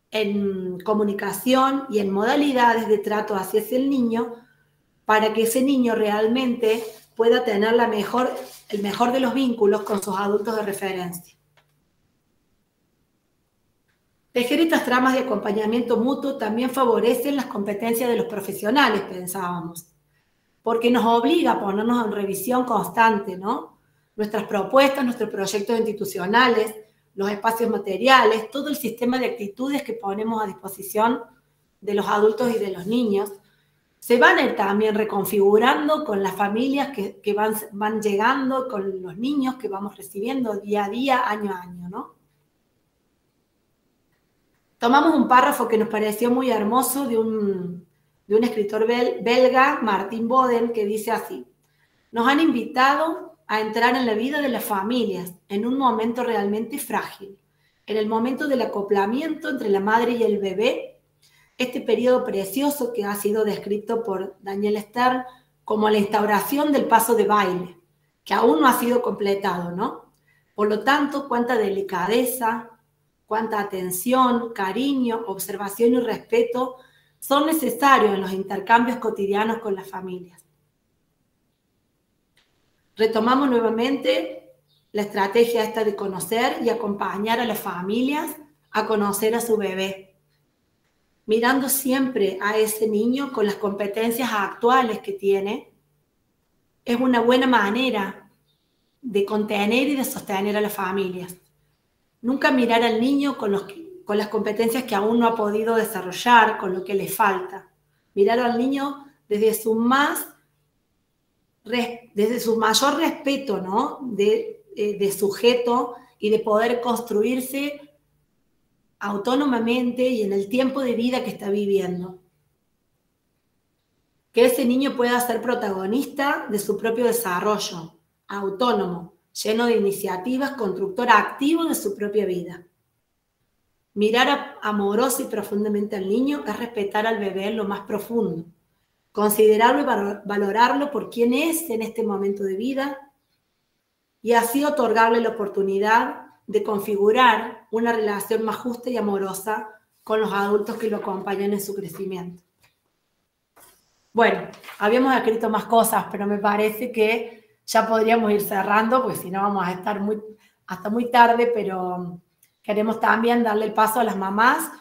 en comunicación y en modalidades de trato hacia el niño para que ese niño realmente pueda tener el mejor de los vínculos con sus adultos de referencia. Tejer estas tramas de acompañamiento mutuo también favorecen las competencias de los profesionales, pensábamos, porque nos obliga a ponernos en revisión constante, ¿no? Nuestras propuestas, nuestros proyectos institucionales, los espacios materiales, todo el sistema de actitudes que ponemos a disposición de los adultos y de los niños, se van a ir también reconfigurando con las familias que van llegando, con los niños que vamos recibiendo día a día, año a año, ¿no? Tomamos un párrafo que nos pareció muy hermoso de un escritor belga, Martin Boden, que dice así: nos han invitado a entrar en la vida de las familias en un momento realmente frágil, en el momento del acoplamiento entre la madre y el bebé, este periodo precioso que ha sido descrito por Daniel Stern como la instauración del paso de baile, que aún no ha sido completado, ¿no? Por lo tanto, cuánta delicadeza, cuánta atención, cariño, observación y respeto son necesarios en los intercambios cotidianos con las familias. Retomamos nuevamente la estrategia esta de conocer y acompañar a las familias a conocer a su bebé, mirando siempre a ese niño con las competencias actuales que tiene. Es una buena manera de contener y de sostener a las familias. Nunca mirar al niño con las competencias que aún no ha podido desarrollar, con lo que le falta. Mirar al niño desde su mayor respeto, ¿no? de sujeto y de poder construirse autónomamente y en el tiempo de vida que está viviendo. Que ese niño pueda ser protagonista de su propio desarrollo, autónomo, lleno de iniciativas, constructor activo de su propia vida. Mirar amoroso y profundamente al niño es respetar al bebé en lo más profundo, considerarlo y valorarlo por quien es en este momento de vida y así otorgarle la oportunidad de configurar una relación más justa y amorosa con los adultos que lo acompañan en su crecimiento. Bueno, habíamos escrito más cosas, pero me parece que ya podríamos ir cerrando, porque si no vamos a estar hasta muy tarde, pero queremos también darle el paso a las mamás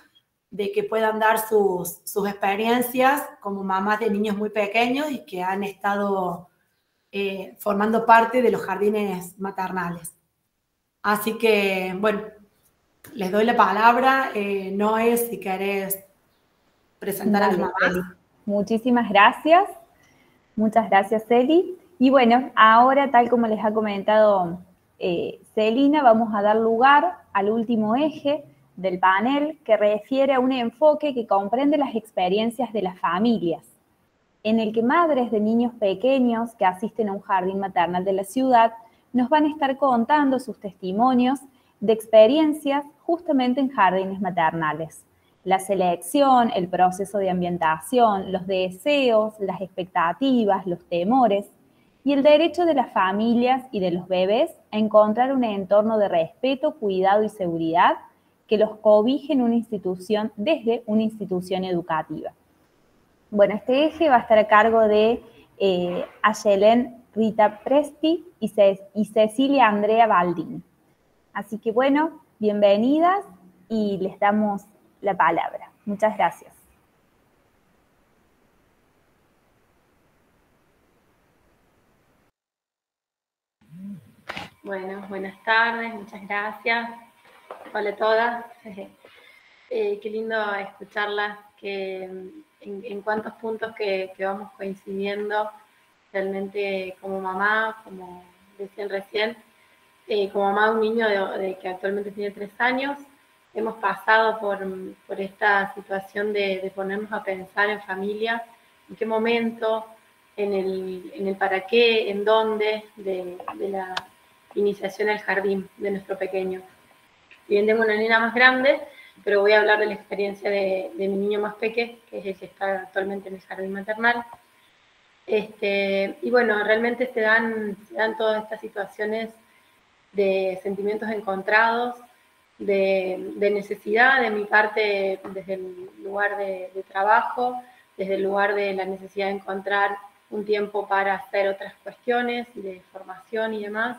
de que puedan dar sus experiencias como mamás de niños muy pequeños y que han estado formando parte de los jardines maternales. Así que, bueno, les doy la palabra. Noé, si querés presentar a las mamás. Eli. Muchísimas gracias. Muchas gracias, Eli. Y bueno, ahora, tal como les ha comentado Celina, vamos a dar lugar al último eje del panel que refiere a un enfoque que comprende las experiencias de las familias, en el que madres de niños pequeños que asisten a un jardín maternal de la ciudad nos van a estar contando sus testimonios de experiencias justamente en jardines maternales. La selección, el proceso de ambientación, los deseos, las expectativas, los temores y el derecho de las familias y de los bebés a encontrar un entorno de respeto, cuidado y seguridad que los cobije en una institución, desde una institución educativa. Bueno, este eje va a estar a cargo de Ayelen Rita Presti y Cecilia Andrea Baldini. Así que bueno, bienvenidas y les damos la palabra. Muchas gracias. Bueno, buenas tardes, muchas gracias. Hola a todas. Qué lindo escucharlas, que en cuántos puntos que vamos coincidiendo realmente como mamá, como decían recién, como mamá de un niño que actualmente tiene 3 años, hemos pasado por esta situación de ponernos a pensar en familia, en qué momento, en el para qué, en dónde, de la iniciación al jardín de nuestro pequeño. Bien, tengo una nena más grande, pero voy a hablar de la experiencia de mi niño más pequeño, que es el que está actualmente en el jardín maternal. Y bueno, realmente se dan todas estas situaciones de sentimientos encontrados, de necesidad de mi parte desde el lugar de trabajo, desde el lugar de la necesidad de encontrar un tiempo para hacer otras cuestiones de formación y demás.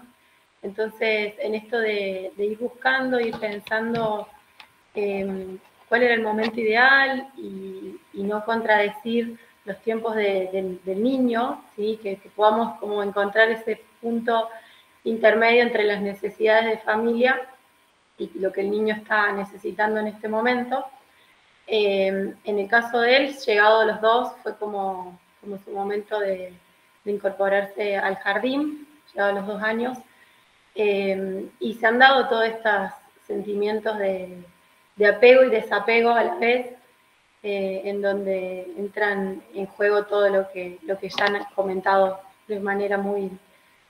Entonces, en esto de ir buscando, ir pensando cuál era el momento ideal y no contradecir los tiempos del niño, ¿sí? que podamos como encontrar ese punto intermedio entre las necesidades de familia y lo que el niño está necesitando en este momento. En el caso de él, llegado a los 2, fue como su momento de incorporarse al jardín, llegado a los 2 años, y se han dado todos estos sentimientos de apego y desapego a la vez, en donde entran en juego todo lo que ya han comentado de manera muy,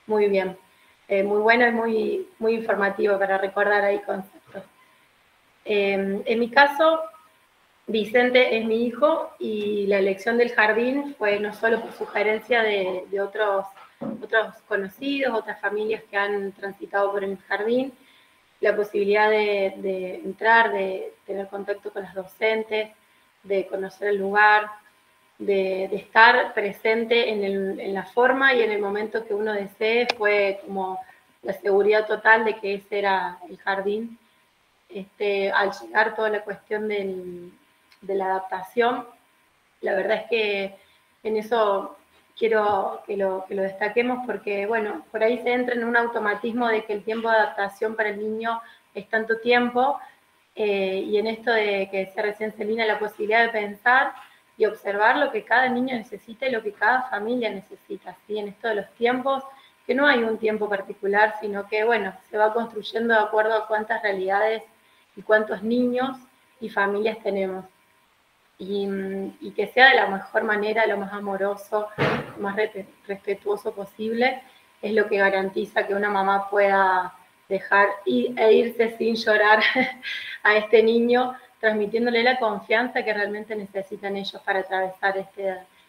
muy bien. Muy bueno y muy informativo para recordar ahí conceptos. En mi caso, Vicente es mi hijo y la elección del jardín fue no solo por sugerencia de otros conocidos, otras familias que han transitado por el jardín, la posibilidad de entrar, de tener contacto con las docentes, de conocer el lugar, de estar presente en la forma y en el momento que uno desee, fue como la seguridad total de que ese era el jardín. Al llegar toda la cuestión de la adaptación, la verdad es que en eso quiero que lo destaquemos porque, bueno, por ahí se entra en un automatismo de que el tiempo de adaptación para el niño es tanto tiempo, y en esto de que decía recién Celina, la posibilidad de pensar y observar lo que cada niño necesita y lo que cada familia necesita, ¿sí? En esto de los tiempos, que no hay un tiempo particular, sino que, bueno, se va construyendo de acuerdo a cuántas realidades y cuántos niños y familias tenemos. Y que sea de la mejor manera, lo más amoroso, lo más respetuoso posible, es lo que garantiza que una mamá pueda dejar e irse sin llorar a este niño, transmitiéndole la confianza que realmente necesitan ellos para atravesar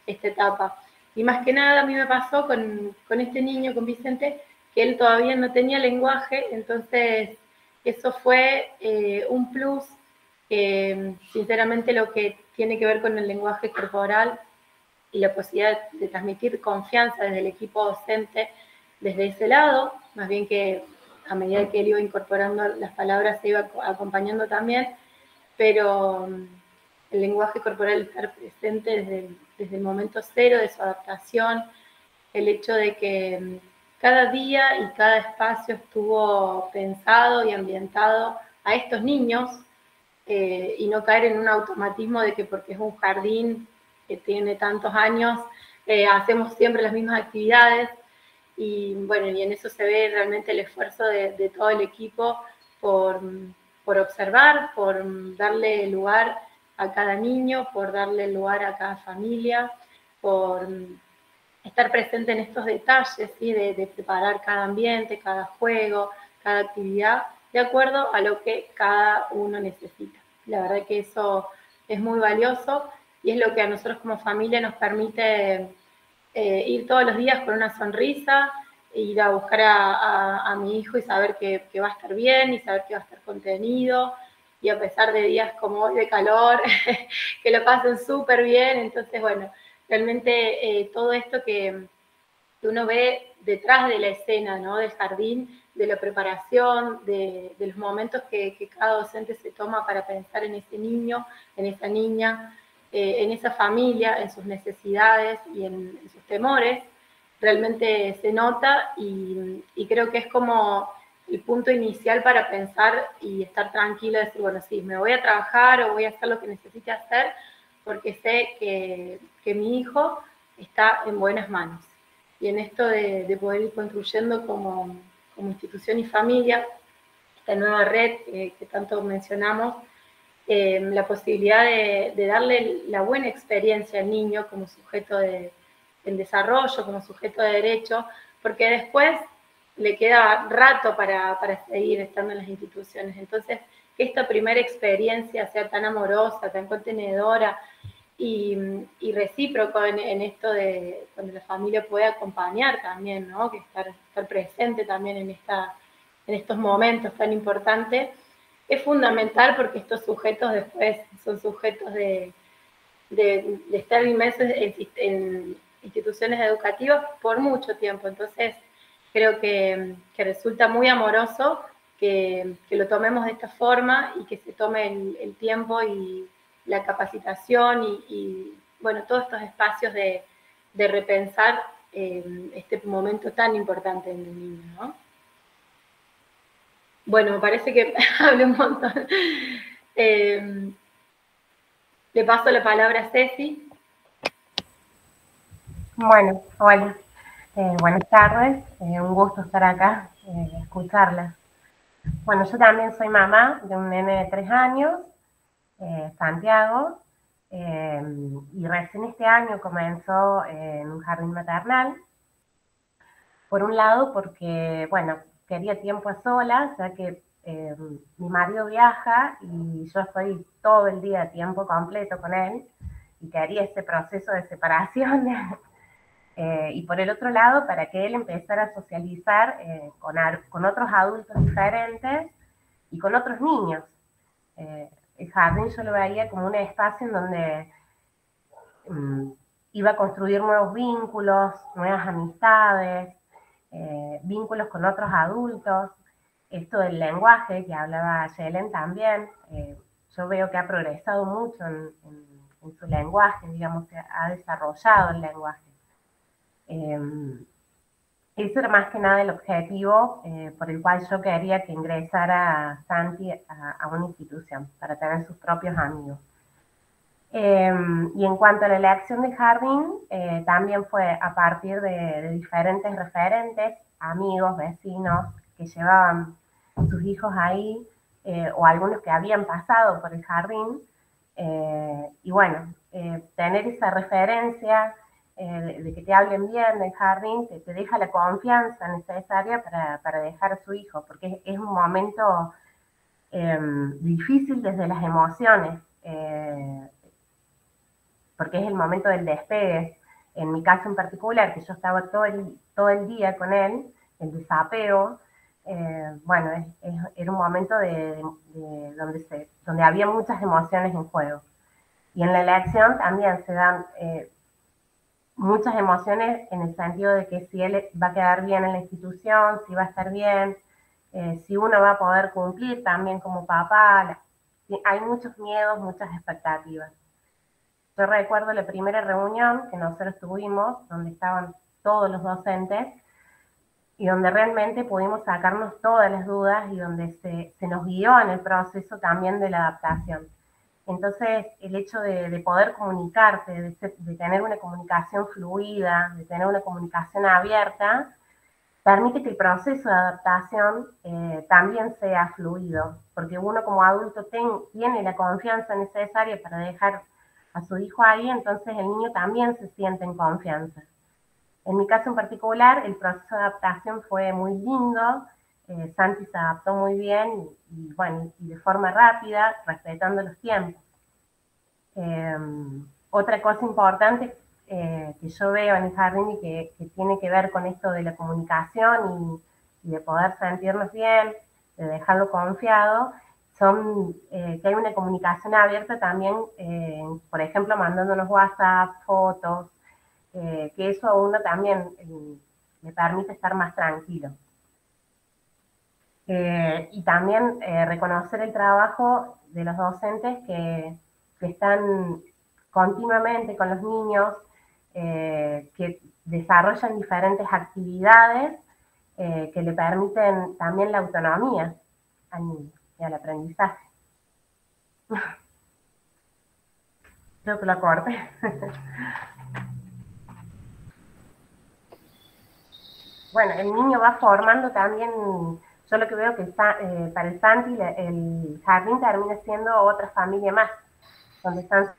esta etapa. Y más que nada a mí me pasó con este niño, con Vicente, que él todavía no tenía lenguaje, entonces eso fue un plus que sinceramente lo que tiene que ver con el lenguaje corporal y la posibilidad de transmitir confianza desde el equipo docente, desde ese lado, más bien que a medida que él iba incorporando las palabras se iba acompañando también, pero el lenguaje corporal estar presente desde el momento cero de su adaptación, el hecho de que cada día y cada espacio estuvo pensado y ambientado a estos niños, y no caer en un automatismo de que porque es un jardín que tiene tantos años, hacemos siempre las mismas actividades, y bueno, y en eso se ve realmente el esfuerzo de todo el equipo por observar, por darle lugar a cada niño, por darle lugar a cada familia, por estar presente en estos detalles, ¿sí? de preparar cada ambiente, cada juego, cada actividad, de acuerdo a lo que cada uno necesita. La verdad que eso es muy valioso y es lo que a nosotros como familia nos permite ir todos los días con una sonrisa, ir a buscar a mi hijo y saber que va a estar bien y saber que va a estar contenido, y a pesar de días como hoy de calor, que lo pasen súper bien. Entonces, bueno, realmente todo esto que uno ve detrás de la escena, ¿no? Del jardín, de la preparación, de los momentos que cada docente se toma para pensar en ese niño, en esa niña, en esa familia, en sus necesidades y en sus temores. Realmente se nota y creo que es como el punto inicial para pensar y estar tranquilo, decir, bueno, sí, me voy a trabajar o voy a hacer lo que necesite hacer porque sé que mi hijo está en buenas manos. Y en esto de poder ir construyendo como institución y familia, esta nueva red que tanto mencionamos, la posibilidad de darle la buena experiencia al niño como sujeto del desarrollo, como sujeto de derecho, porque después le queda rato para seguir estando en las instituciones. Entonces, que esta primera experiencia sea tan amorosa, tan contenedora y recíproco en esto de cuando la familia puede acompañar también, ¿no? Que estar presente también en estos momentos tan importantes, es fundamental porque estos sujetos después son sujetos de estar inmersos en instituciones educativas por mucho tiempo. Entonces, creo que resulta muy amoroso que lo tomemos de esta forma y que se tome el tiempo y la capacitación y bueno, todos estos espacios de repensar este momento tan importante en el niño, ¿no? Bueno, me parece que hablé un montón. Le paso la palabra a Ceci. Bueno, hola. Buenas tardes. Un gusto estar acá, escucharla. Bueno, yo también soy mamá de un nene de 3 años, Santiago, y recién este año comenzó en un jardín maternal. Por un lado, porque, bueno, quería tiempo a solas, ya que mi marido viaja y yo estoy todo el día a tiempo completo con él, y quería ese proceso de separación. Y por el otro lado, para que él empezara a socializar con otros adultos diferentes y con otros niños. El jardín yo lo veía como un espacio en donde iba a construir nuevos vínculos, nuevas amistades, vínculos con otros adultos. Esto del lenguaje, que hablaba Yelen también, yo veo que ha progresado mucho en su lenguaje, digamos, que ha desarrollado el lenguaje. Ese era más que nada el objetivo por el cual yo quería que ingresara Santi a una institución, para tener sus propios amigos. Y en cuanto a la elección del jardín, también fue a partir de diferentes referentes, amigos, vecinos, que llevaban sus hijos ahí, o algunos que habían pasado por el jardín, y bueno, tener esa referencia de que te hablen bien del jardín, te deja la confianza necesaria para dejar a su hijo, porque es un momento difícil desde las emociones, porque es el momento del despegue. En mi caso en particular, que yo estaba todo el día con él, el desapego, bueno, era un momento donde había muchas emociones en juego. Y en la elección también se dan muchas emociones en el sentido de que si él va a quedar bien en la institución, si va a estar bien, si uno va a poder cumplir también como papá. Hay muchos miedos, muchas expectativas. Yo recuerdo la primera reunión que nosotros tuvimos, donde estaban todos los docentes, y donde realmente pudimos sacarnos todas las dudas y donde se nos guió en el proceso también de la adaptación. Entonces, el hecho de poder comunicarte, de tener una comunicación fluida, de tener una comunicación abierta, permite que el proceso de adaptación también sea fluido, porque uno como adulto tiene la confianza necesaria para dejar a su hijo ahí, entonces el niño también se siente en confianza. En mi caso en particular, el proceso de adaptación fue muy lindo. Santi se adaptó muy bien y bueno, y de forma rápida, respetando los tiempos. Otra cosa importante que yo veo en el jardín y que tiene que ver con esto de la comunicación y de poder sentirnos bien, de dejarlo confiado, son que hay una comunicación abierta también, por ejemplo, mandándonos WhatsApp, fotos, que eso a uno también le permite estar más tranquilo. Y también reconocer el trabajo de los docentes que están continuamente con los niños, que desarrollan diferentes actividades que le permiten también la autonomía al niño y al aprendizaje. Creo que lo corté. Bueno, el niño va formando también, yo lo que veo que está, para el Santi el jardín termina siendo otra familia más, donde están...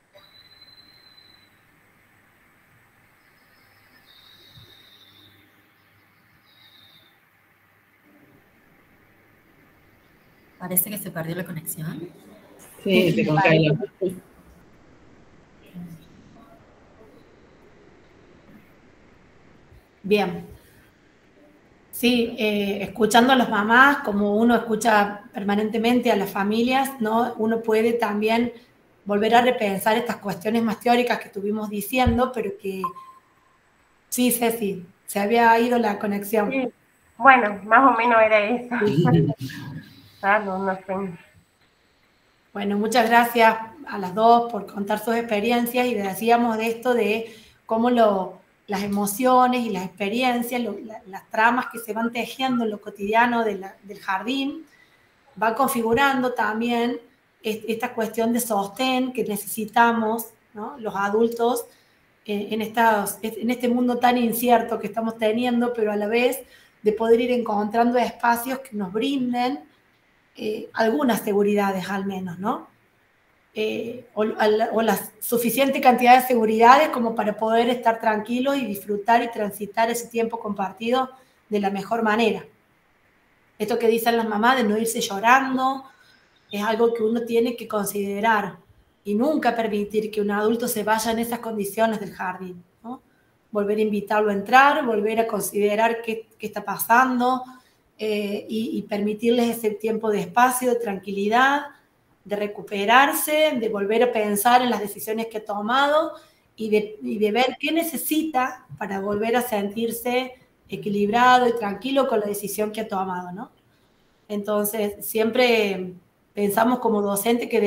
Parece que se perdió la conexión. Sí, se congeló. Bien. Sí, escuchando a las mamás, como uno escucha permanentemente a las familias, ¿no? Uno puede también volver a repensar estas cuestiones más teóricas que estuvimos diciendo, pero que... Sí, Ceci, se había ido la conexión. Sí, bueno, más o menos era eso. No sé. Bueno, muchas gracias a las dos por contar sus experiencias y decíamos de esto de cómo las emociones y las experiencias, las tramas que se van tejiendo en lo cotidiano del jardín, va configurando también esta cuestión de sostén que necesitamos, ¿no? Los adultos en este mundo tan incierto que estamos teniendo, pero a la vez de poder ir encontrando espacios que nos brinden algunas seguridades al menos, ¿no? O la suficiente cantidad de seguridades como para poder estar tranquilos y disfrutar y transitar ese tiempo compartido de la mejor manera. Esto que dicen las mamás de no irse llorando es algo que uno tiene que considerar y nunca permitir que un adulto se vaya en esas condiciones del jardín, ¿no? Volver a invitarlo a entrar, volver a considerar qué está pasando, y permitirles ese tiempo de espacio, de tranquilidad, de recuperarse, de volver a pensar en las decisiones que ha tomado y de ver qué necesita para volver a sentirse equilibrado y tranquilo con la decisión que ha tomado, ¿no? Entonces, siempre pensamos como docente que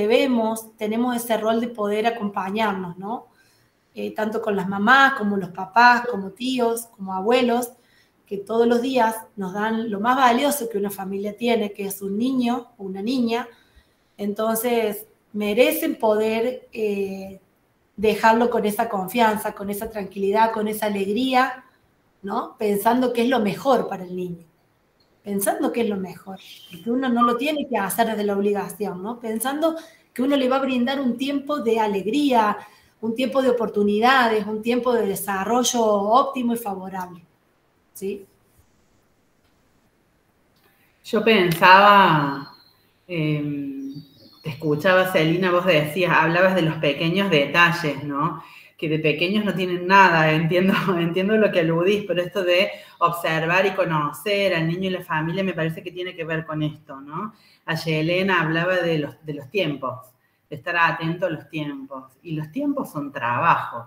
tenemos ese rol de poder acompañarnos, ¿no? Tanto con las mamás, como los papás, como tíos, como abuelos, que todos los días nos dan lo más valioso que una familia tiene, que es un niño o una niña. Entonces, merecen poder dejarlo con esa confianza, con esa tranquilidad, con esa alegría, ¿no? Pensando que es lo mejor para el niño. Pensando que es lo mejor. Porque uno no lo tiene que hacer desde la obligación, ¿no? Pensando que uno le va a brindar un tiempo de alegría, un tiempo de oportunidades, un tiempo de desarrollo óptimo y favorable. ¿Sí? Yo pensaba, te escuchaba, Celina, vos decías, hablabas de los pequeños detalles, ¿no? Que de pequeños no tienen nada, entiendo lo que aludís, pero esto de observar y conocer al niño y la familia me parece que tiene que ver con esto, ¿no? Ayer Elena hablaba de los tiempos, de estar atento a los tiempos, y los tiempos son trabajos,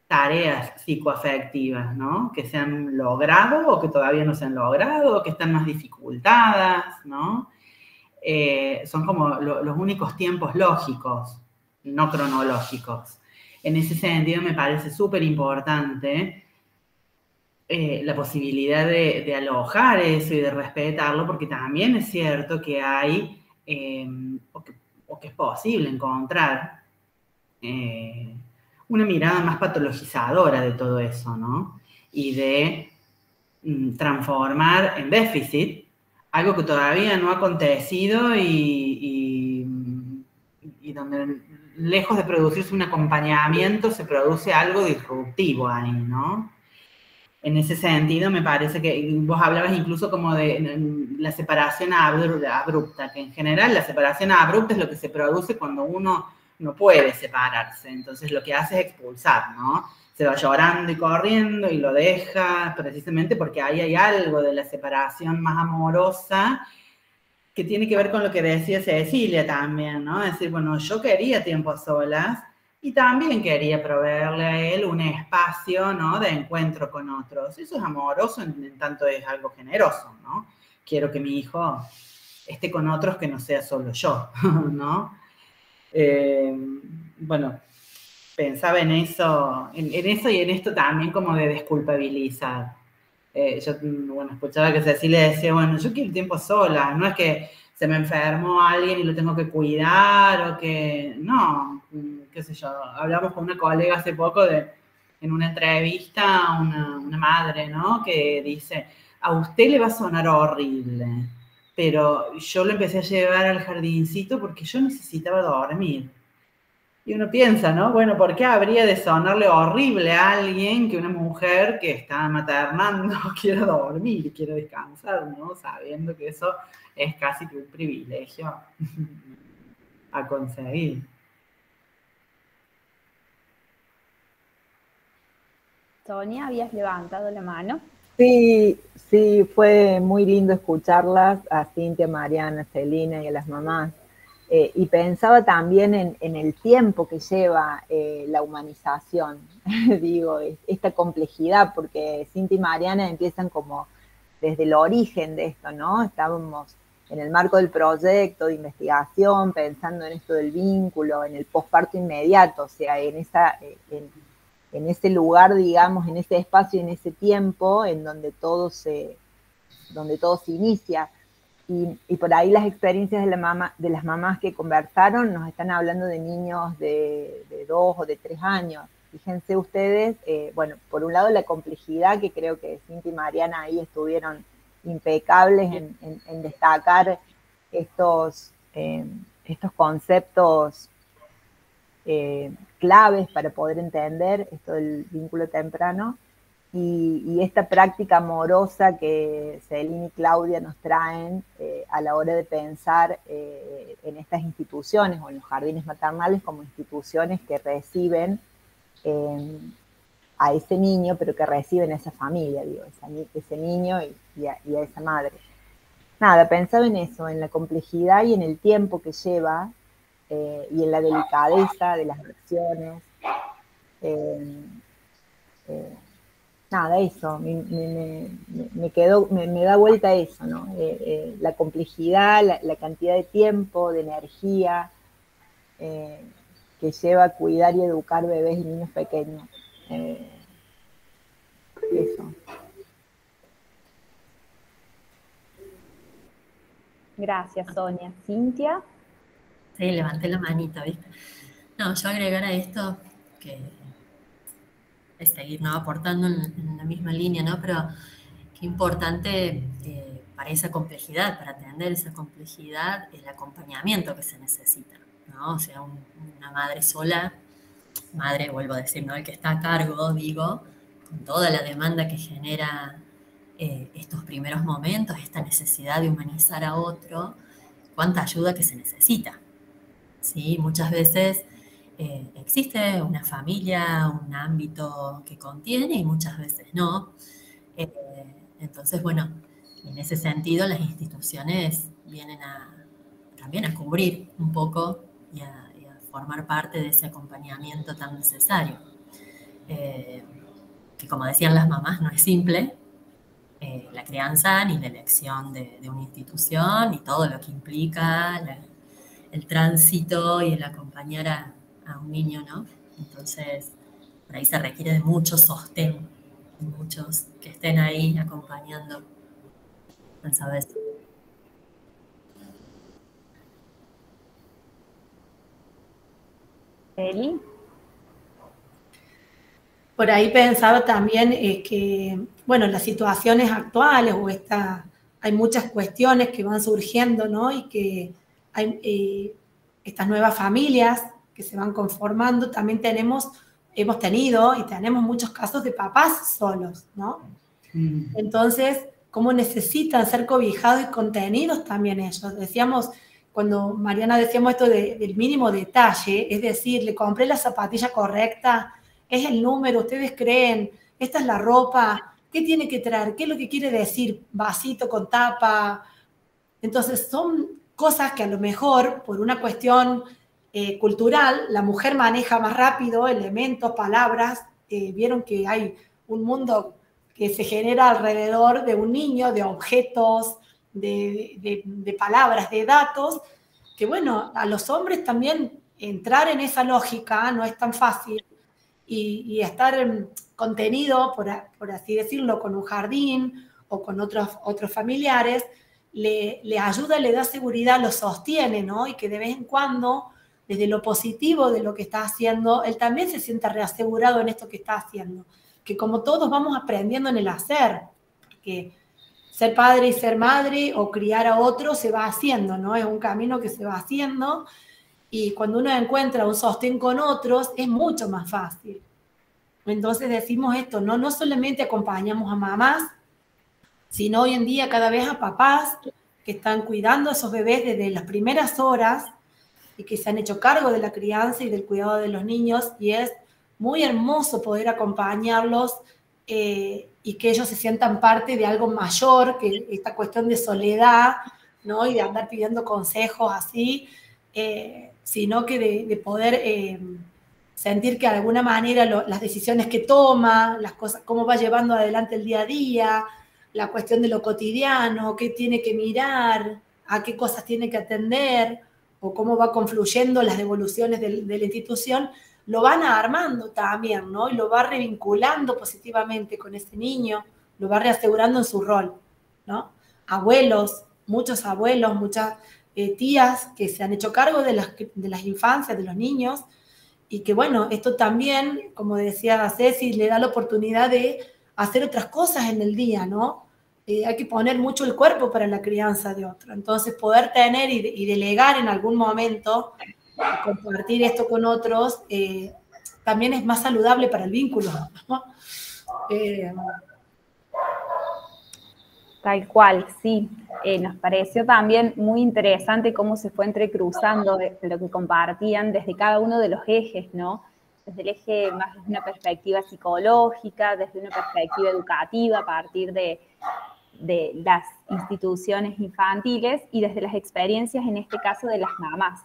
tareas psicoafectivas, ¿no? Que se han logrado o que todavía no se han logrado, o que están más dificultadas, ¿no? Son como los únicos tiempos lógicos, no cronológicos. En ese sentido me parece súper importante la posibilidad de alojar eso y de respetarlo, porque también es cierto que hay, o que es posible encontrar, una mirada más patologizadora de todo eso, ¿no? Y de transformar en déficit algo que todavía no ha acontecido y donde, lejos de producirse un acompañamiento, se produce algo disruptivo ahí, ¿no? En ese sentido, me parece que vos hablabas incluso como de la separación abrupta, que en general la separación abrupta es lo que se produce cuando uno no puede separarse, entonces lo que hace es expulsar, ¿no? Se va llorando y corriendo y lo deja precisamente porque ahí hay algo de la separación más amorosa que tiene que ver con lo que decía Cecilia también, ¿no? Es decir, bueno, yo quería tiempo a solas, Y también quería proveerle a él un espacio, ¿no?, de encuentro con otros. Eso es amoroso, en tanto es algo generoso, ¿no? Quiero que mi hijo esté con otros que no sea solo yo, ¿no? Bueno, pensaba en eso y en esto también como de desculpabilizar. Yo, bueno, escuchaba que Cecilia decía, bueno, yo quiero tiempo sola, no es que se me enfermó alguien y lo tengo que cuidar o que, no, qué sé yo, hablamos con una colega hace poco en una entrevista, una madre, ¿no?, que dice, a usted le va a sonar horrible, pero yo lo empecé a llevar al jardincito porque yo necesitaba dormir. Y uno piensa, ¿no? Bueno, ¿por qué habría de sonarle horrible a alguien que una mujer que está maternando quiera dormir, quiera descansar, ¿no? Sabiendo que eso es casi que un privilegio a conseguir. Sonia, habías levantado la mano. Sí, fue muy lindo escucharlas, a Cintia, Mariana, Celina y a las mamás. Y pensaba también en el tiempo que lleva la humanización, digo, esta complejidad, porque Cintia y Mariana empiezan como desde el origen de esto, ¿no? Estábamos en el marco del proyecto de investigación, pensando en esto del vínculo, en el posparto inmediato, o sea, en ese lugar, digamos, en ese espacio, en ese tiempo, en donde todo se inicia. Y por ahí las experiencias de las mamás que conversaron nos están hablando de niños de 2 o de 3 años. Fíjense ustedes, bueno, por un lado la complejidad, que creo que Cintia y Mariana ahí estuvieron impecables en destacar estos conceptos claves para poder entender esto del vínculo temprano. Y esta práctica amorosa que Celina y Claudia nos traen a la hora de pensar en estas instituciones o en los jardines maternales como instituciones que reciben a ese niño, pero que reciben a esa familia, digo, ese niño y a esa madre. Nada, pensaba en eso, en la complejidad y en el tiempo que lleva y en la delicadeza de las acciones. Nada, eso, me da vuelta eso, ¿no? La complejidad, la cantidad de tiempo, de energía que lleva a cuidar y educar bebés y niños pequeños. Eso. Gracias, Sonia. ¿Cintia? Sí, levanté la manita, ¿viste? No, yo agregar a esto que es seguir, ¿no?, aportando en la misma línea, ¿no? Pero qué importante para esa complejidad, para atender esa complejidad, el acompañamiento que se necesita, ¿no? O sea, una madre sola, madre, vuelvo a decir, ¿no?, el que está a cargo, digo, con toda la demanda que genera estos primeros momentos, esta necesidad de humanizar a otro, cuánta ayuda que se necesita, ¿sí? Muchas veces existe una familia, un ámbito que contiene y muchas veces no. Entonces, bueno, en ese sentido las instituciones vienen también a cubrir un poco y a formar parte de ese acompañamiento tan necesario. Que como decían las mamás, no es simple la crianza ni la elección de una institución y todo lo que implica el tránsito y el acompañar a un niño, ¿no? Entonces, por ahí se requiere de mucho sostén, de muchos que estén ahí acompañando. Pensaba eso. Eli. Por ahí pensaba también que, bueno, las situaciones actuales hay muchas cuestiones que van surgiendo, ¿no? Y que hay estas nuevas familias que se van conformando. También hemos tenido y tenemos muchos casos de papás solos, ¿no? Entonces, cómo necesitan ser cobijados y contenidos también ellos. Decíamos, cuando Mariana decíamos esto del mínimo detalle, es decir, le compré la zapatilla correcta, es el número, ustedes creen, esta es la ropa, ¿qué tiene que traer? ¿Qué es lo que quiere decir? Vasito con tapa. Entonces son cosas que a lo mejor por una cuestión cultural, la mujer maneja más rápido elementos, palabras. Vieron que hay un mundo que se genera alrededor de un niño, de objetos, de palabras, de datos, que bueno, a los hombres también entrar en esa lógica no es tan fácil, y estar contenido, por así decirlo, con un jardín o con otros familiares, le ayuda, le da seguridad, lo sostiene, ¿no? Y que de vez en cuando, desde lo positivo de lo que está haciendo, él también se sienta reasegurado en esto que está haciendo. Que como todos vamos aprendiendo en el hacer, que ser padre y ser madre o criar a otro se va haciendo, ¿no? Es un camino que se va haciendo, y cuando uno encuentra un sostén con otros es mucho más fácil. Entonces decimos esto, no solamente acompañamos a mamás, sino hoy en día cada vez a papás que están cuidando a esos bebés desde las primeras horas y que se han hecho cargo de la crianza y del cuidado de los niños, y es muy hermoso poder acompañarlos y que ellos se sientan parte de algo mayor que esta cuestión de soledad, ¿no? Y de andar pidiendo consejos así, sino que de poder sentir que de alguna manera las decisiones que toma, las cosas, cómo va llevando adelante el día a día, la cuestión de lo cotidiano, qué tiene que mirar, a qué cosas tiene que atender, o cómo va confluyendo las devoluciones de la institución, lo van armando también, ¿no? Y lo va revinculando positivamente con ese niño, lo va reasegurando en su rol, ¿no? Abuelos, muchas tías que se han hecho cargo de las infancias, de los niños, y que bueno, esto también, como decía Ceci, le da la oportunidad de hacer otras cosas en el día, ¿no? Hay que poner mucho el cuerpo para la crianza de otro. Entonces, poder tener y delegar en algún momento, compartir esto con otros, también es más saludable para el vínculo, ¿no? Tal cual, sí. Nos pareció también muy interesante cómo se fue entrecruzando lo que compartían desde cada uno de los ejes, ¿no? Desde el eje más desde una perspectiva psicológica, desde una perspectiva educativa a partir de las instituciones infantiles, y desde las experiencias, en este caso, de las mamás.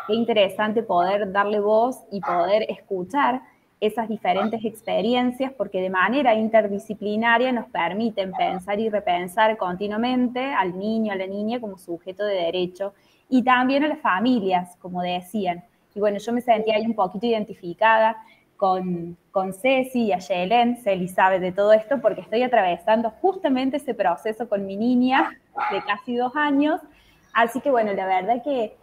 Qué interesante poder darle voz y poder escuchar esas diferentes experiencias, porque de manera interdisciplinaria nos permiten pensar y repensar continuamente al niño, a la niña como sujeto de derecho, y también a las familias, como decían. Y bueno, yo me sentía ahí un poquito identificada con Ceci y a Yelen. Celi sabe de todo esto porque estoy atravesando justamente ese proceso con mi niña de casi 2 años. Así que bueno, la verdad que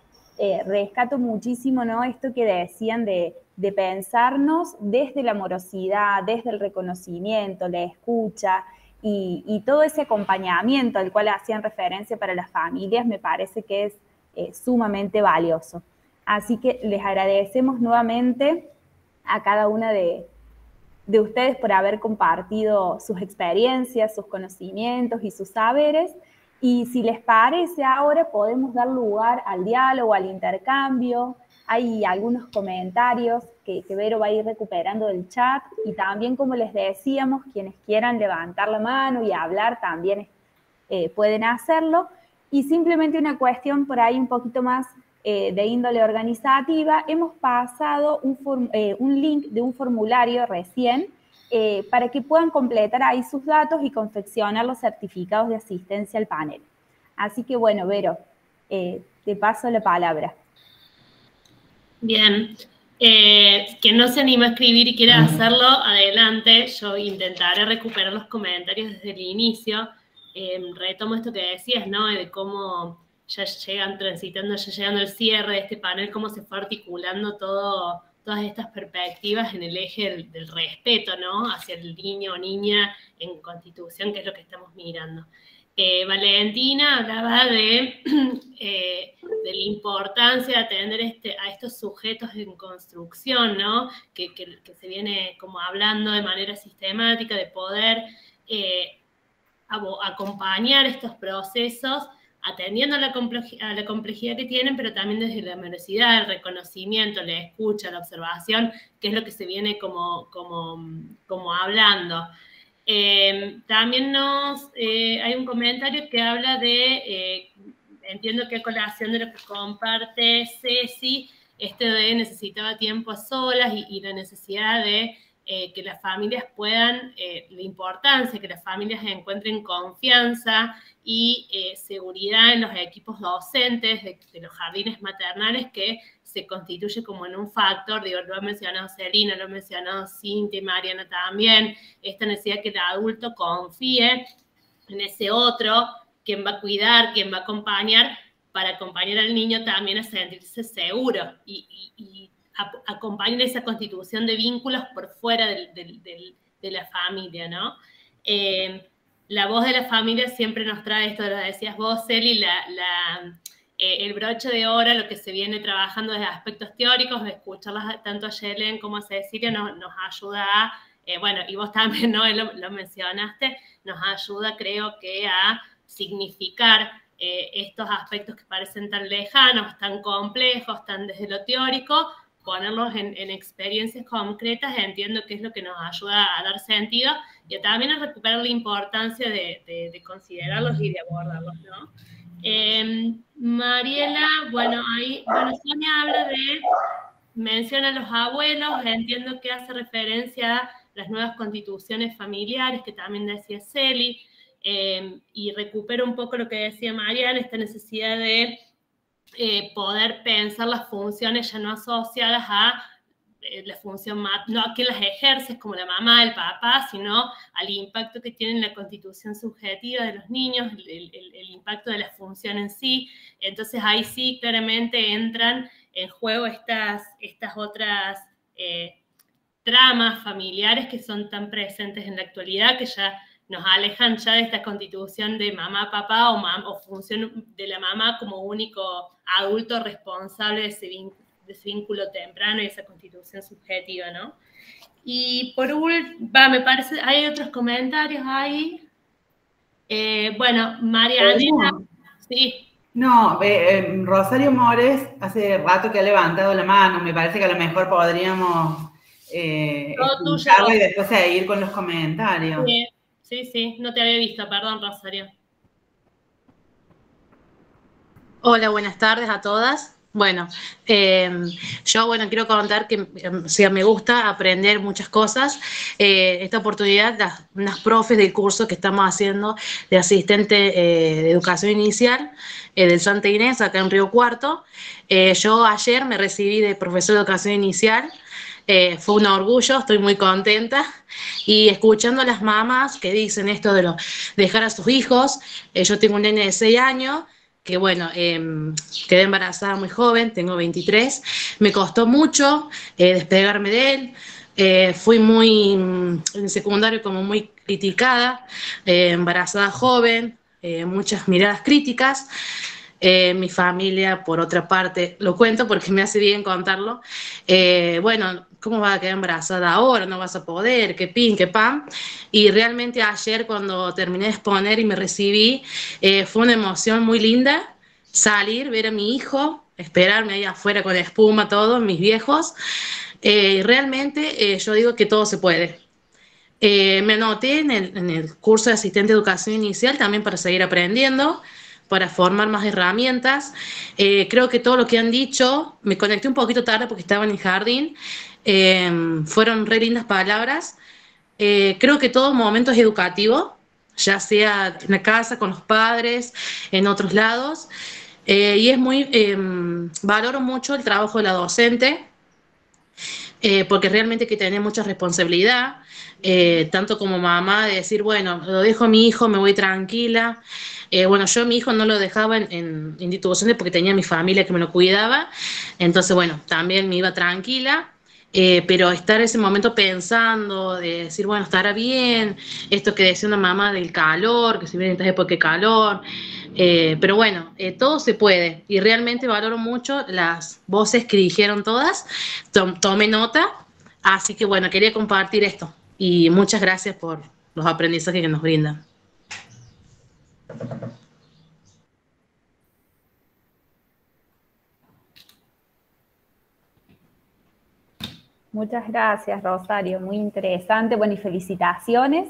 rescato muchísimo, ¿no? Esto que decían de pensarnos desde la amorosidad, desde el reconocimiento, la escucha y todo ese acompañamiento al cual hacían referencia para las familias, me parece que es sumamente valioso. Así que les agradecemos nuevamente a cada una de ustedes por haber compartido sus experiencias, sus conocimientos y sus saberes. Y si les parece, ahora podemos dar lugar al diálogo, al intercambio. Hay algunos comentarios que Vero va a ir recuperando del chat, y también, como les decíamos, quienes quieran levantar la mano y hablar también pueden hacerlo. Y simplemente una cuestión por ahí un poquito más de índole organizativa: hemos pasado un link de un formulario recién para que puedan completar ahí sus datos y confeccionar los certificados de asistencia al panel. Así que bueno, Vero, te paso la palabra. Bien. Quien no se anima a escribir y quiera hacerlo, adelante. Yo intentaré recuperar los comentarios desde el inicio. Retomo esto que decías, ¿no? De cómo ya llegando al cierre de este panel, cómo se fue articulando todas estas perspectivas en el eje del respeto, ¿no? Hacia el niño o niña en constitución, que es lo que estamos mirando. Valentina hablaba de la importancia de atender a estos sujetos en construcción, ¿no? Que se viene como hablando de manera sistemática, de poder acompañar estos procesos, atendiendo a la complejidad que tienen, pero también desde la amorosidad, el reconocimiento, la escucha, la observación, que es lo que se viene como hablando. También hay un comentario que habla de, entiendo que a colación de lo que comparte Ceci, este de necesitaba tiempo a solas y la necesidad de que las familias puedan, la importancia que las familias encuentren confianza y seguridad en los equipos docentes de los jardines maternales, que se constituye como en un factor, digo, lo ha mencionado Celina, lo ha mencionado Cintia y Mariana también, esta necesidad que el adulto confíe en ese otro, quien va a cuidar, quien va a acompañar, para acompañar al niño también a sentirse seguro y acompañar esa constitución de vínculos por fuera de la familia, ¿no? La voz de la familia siempre nos trae esto, lo decías vos, Celi, el broche de oro, lo que se viene trabajando desde aspectos teóricos, de escucharlas tanto a Yelen como a Cecilia, nos ayuda a, bueno, y vos también, ¿no? Lo mencionaste, nos ayuda, creo que, a significar estos aspectos que parecen tan lejanos, tan complejos, tan desde lo teórico, ponerlos en experiencias concretas, entiendo que es lo que nos ayuda a dar sentido y también a recuperar la importancia de considerarlos y de abordarlos, ¿no? Mariela, bueno, Sonia menciona a los abuelos, entiendo que hace referencia a las nuevas constituciones familiares, que también decía Celi, y recupero un poco lo que decía Mariana, esta necesidad de poder pensar las funciones ya no asociadas a la función, no a que las ejerces como la mamá, el papá, sino al impacto que tiene en la constitución subjetiva de los niños, el impacto de la función en sí. Entonces ahí sí claramente entran en juego estas otras tramas familiares que son tan presentes en la actualidad, que ya nos alejan ya de esta constitución de mamá, papá o función de la mamá como único adulto responsable de ese vínculo temprano y esa constitución subjetiva, ¿no? Y por último, me parece, hay otros comentarios ahí. Bueno, Mariana, sí. No, Rosario Mores hace rato que ha levantado la mano, me parece que a lo mejor podríamos escucharla y después seguir con los comentarios. Sí, no te había visto, perdón, Rosario. Hola, buenas tardes a todas. Bueno, yo quiero contar que me gusta aprender muchas cosas. Esta oportunidad, unas profes del curso que estamos haciendo de asistente de educación inicial del Santa Inés, acá en Río Cuarto. Yo ayer me recibí de profesor de educación inicial. Fue un orgullo, estoy muy contenta, y escuchando a las mamás que dicen esto de dejar a sus hijos. Yo tengo un nene de 6 años, que quedé embarazada muy joven, tengo 23, me costó mucho despegarme de él, fui en secundario como muy criticada, embarazada joven, muchas miradas críticas. Mi familia, por otra parte, lo cuento porque me hace bien contarlo, ¿cómo vas a quedar embarazada ahora? No vas a poder, qué pin, qué pan. Y realmente ayer, cuando terminé de exponer y me recibí, fue una emoción muy linda, salir, ver a mi hijo, esperarme ahí afuera con espuma, todos mis viejos. Realmente yo digo que todo se puede. Me anoté en el curso de asistente de educación inicial también para seguir aprendiendo, para formar más herramientas. Creo que todo lo que han dicho, me conecté un poquito tarde porque estaba en el jardín, fueron re lindas palabras. Creo que todo momento es educativo, ya sea en la casa, con los padres, en otros lados, y es valoro mucho el trabajo de la docente, porque realmente hay que tener mucha responsabilidad, tanto como mamá, de decir, bueno, lo dejo a mi hijo, me voy tranquila. Yo a mi hijo no lo dejaba en instituciones porque tenía mi familia que me lo cuidaba, entonces, también me iba tranquila, pero estar en ese momento pensando, de decir, estará bien, esto que decía una mamá del calor, que si viene en esta época de calor, pero todo se puede, y realmente valoro mucho las voces que dijeron todas, tomé nota, así que quería compartir esto, y muchas gracias por los aprendizajes que nos brindan. Muchas gracias, Rosario, muy interesante. Y felicitaciones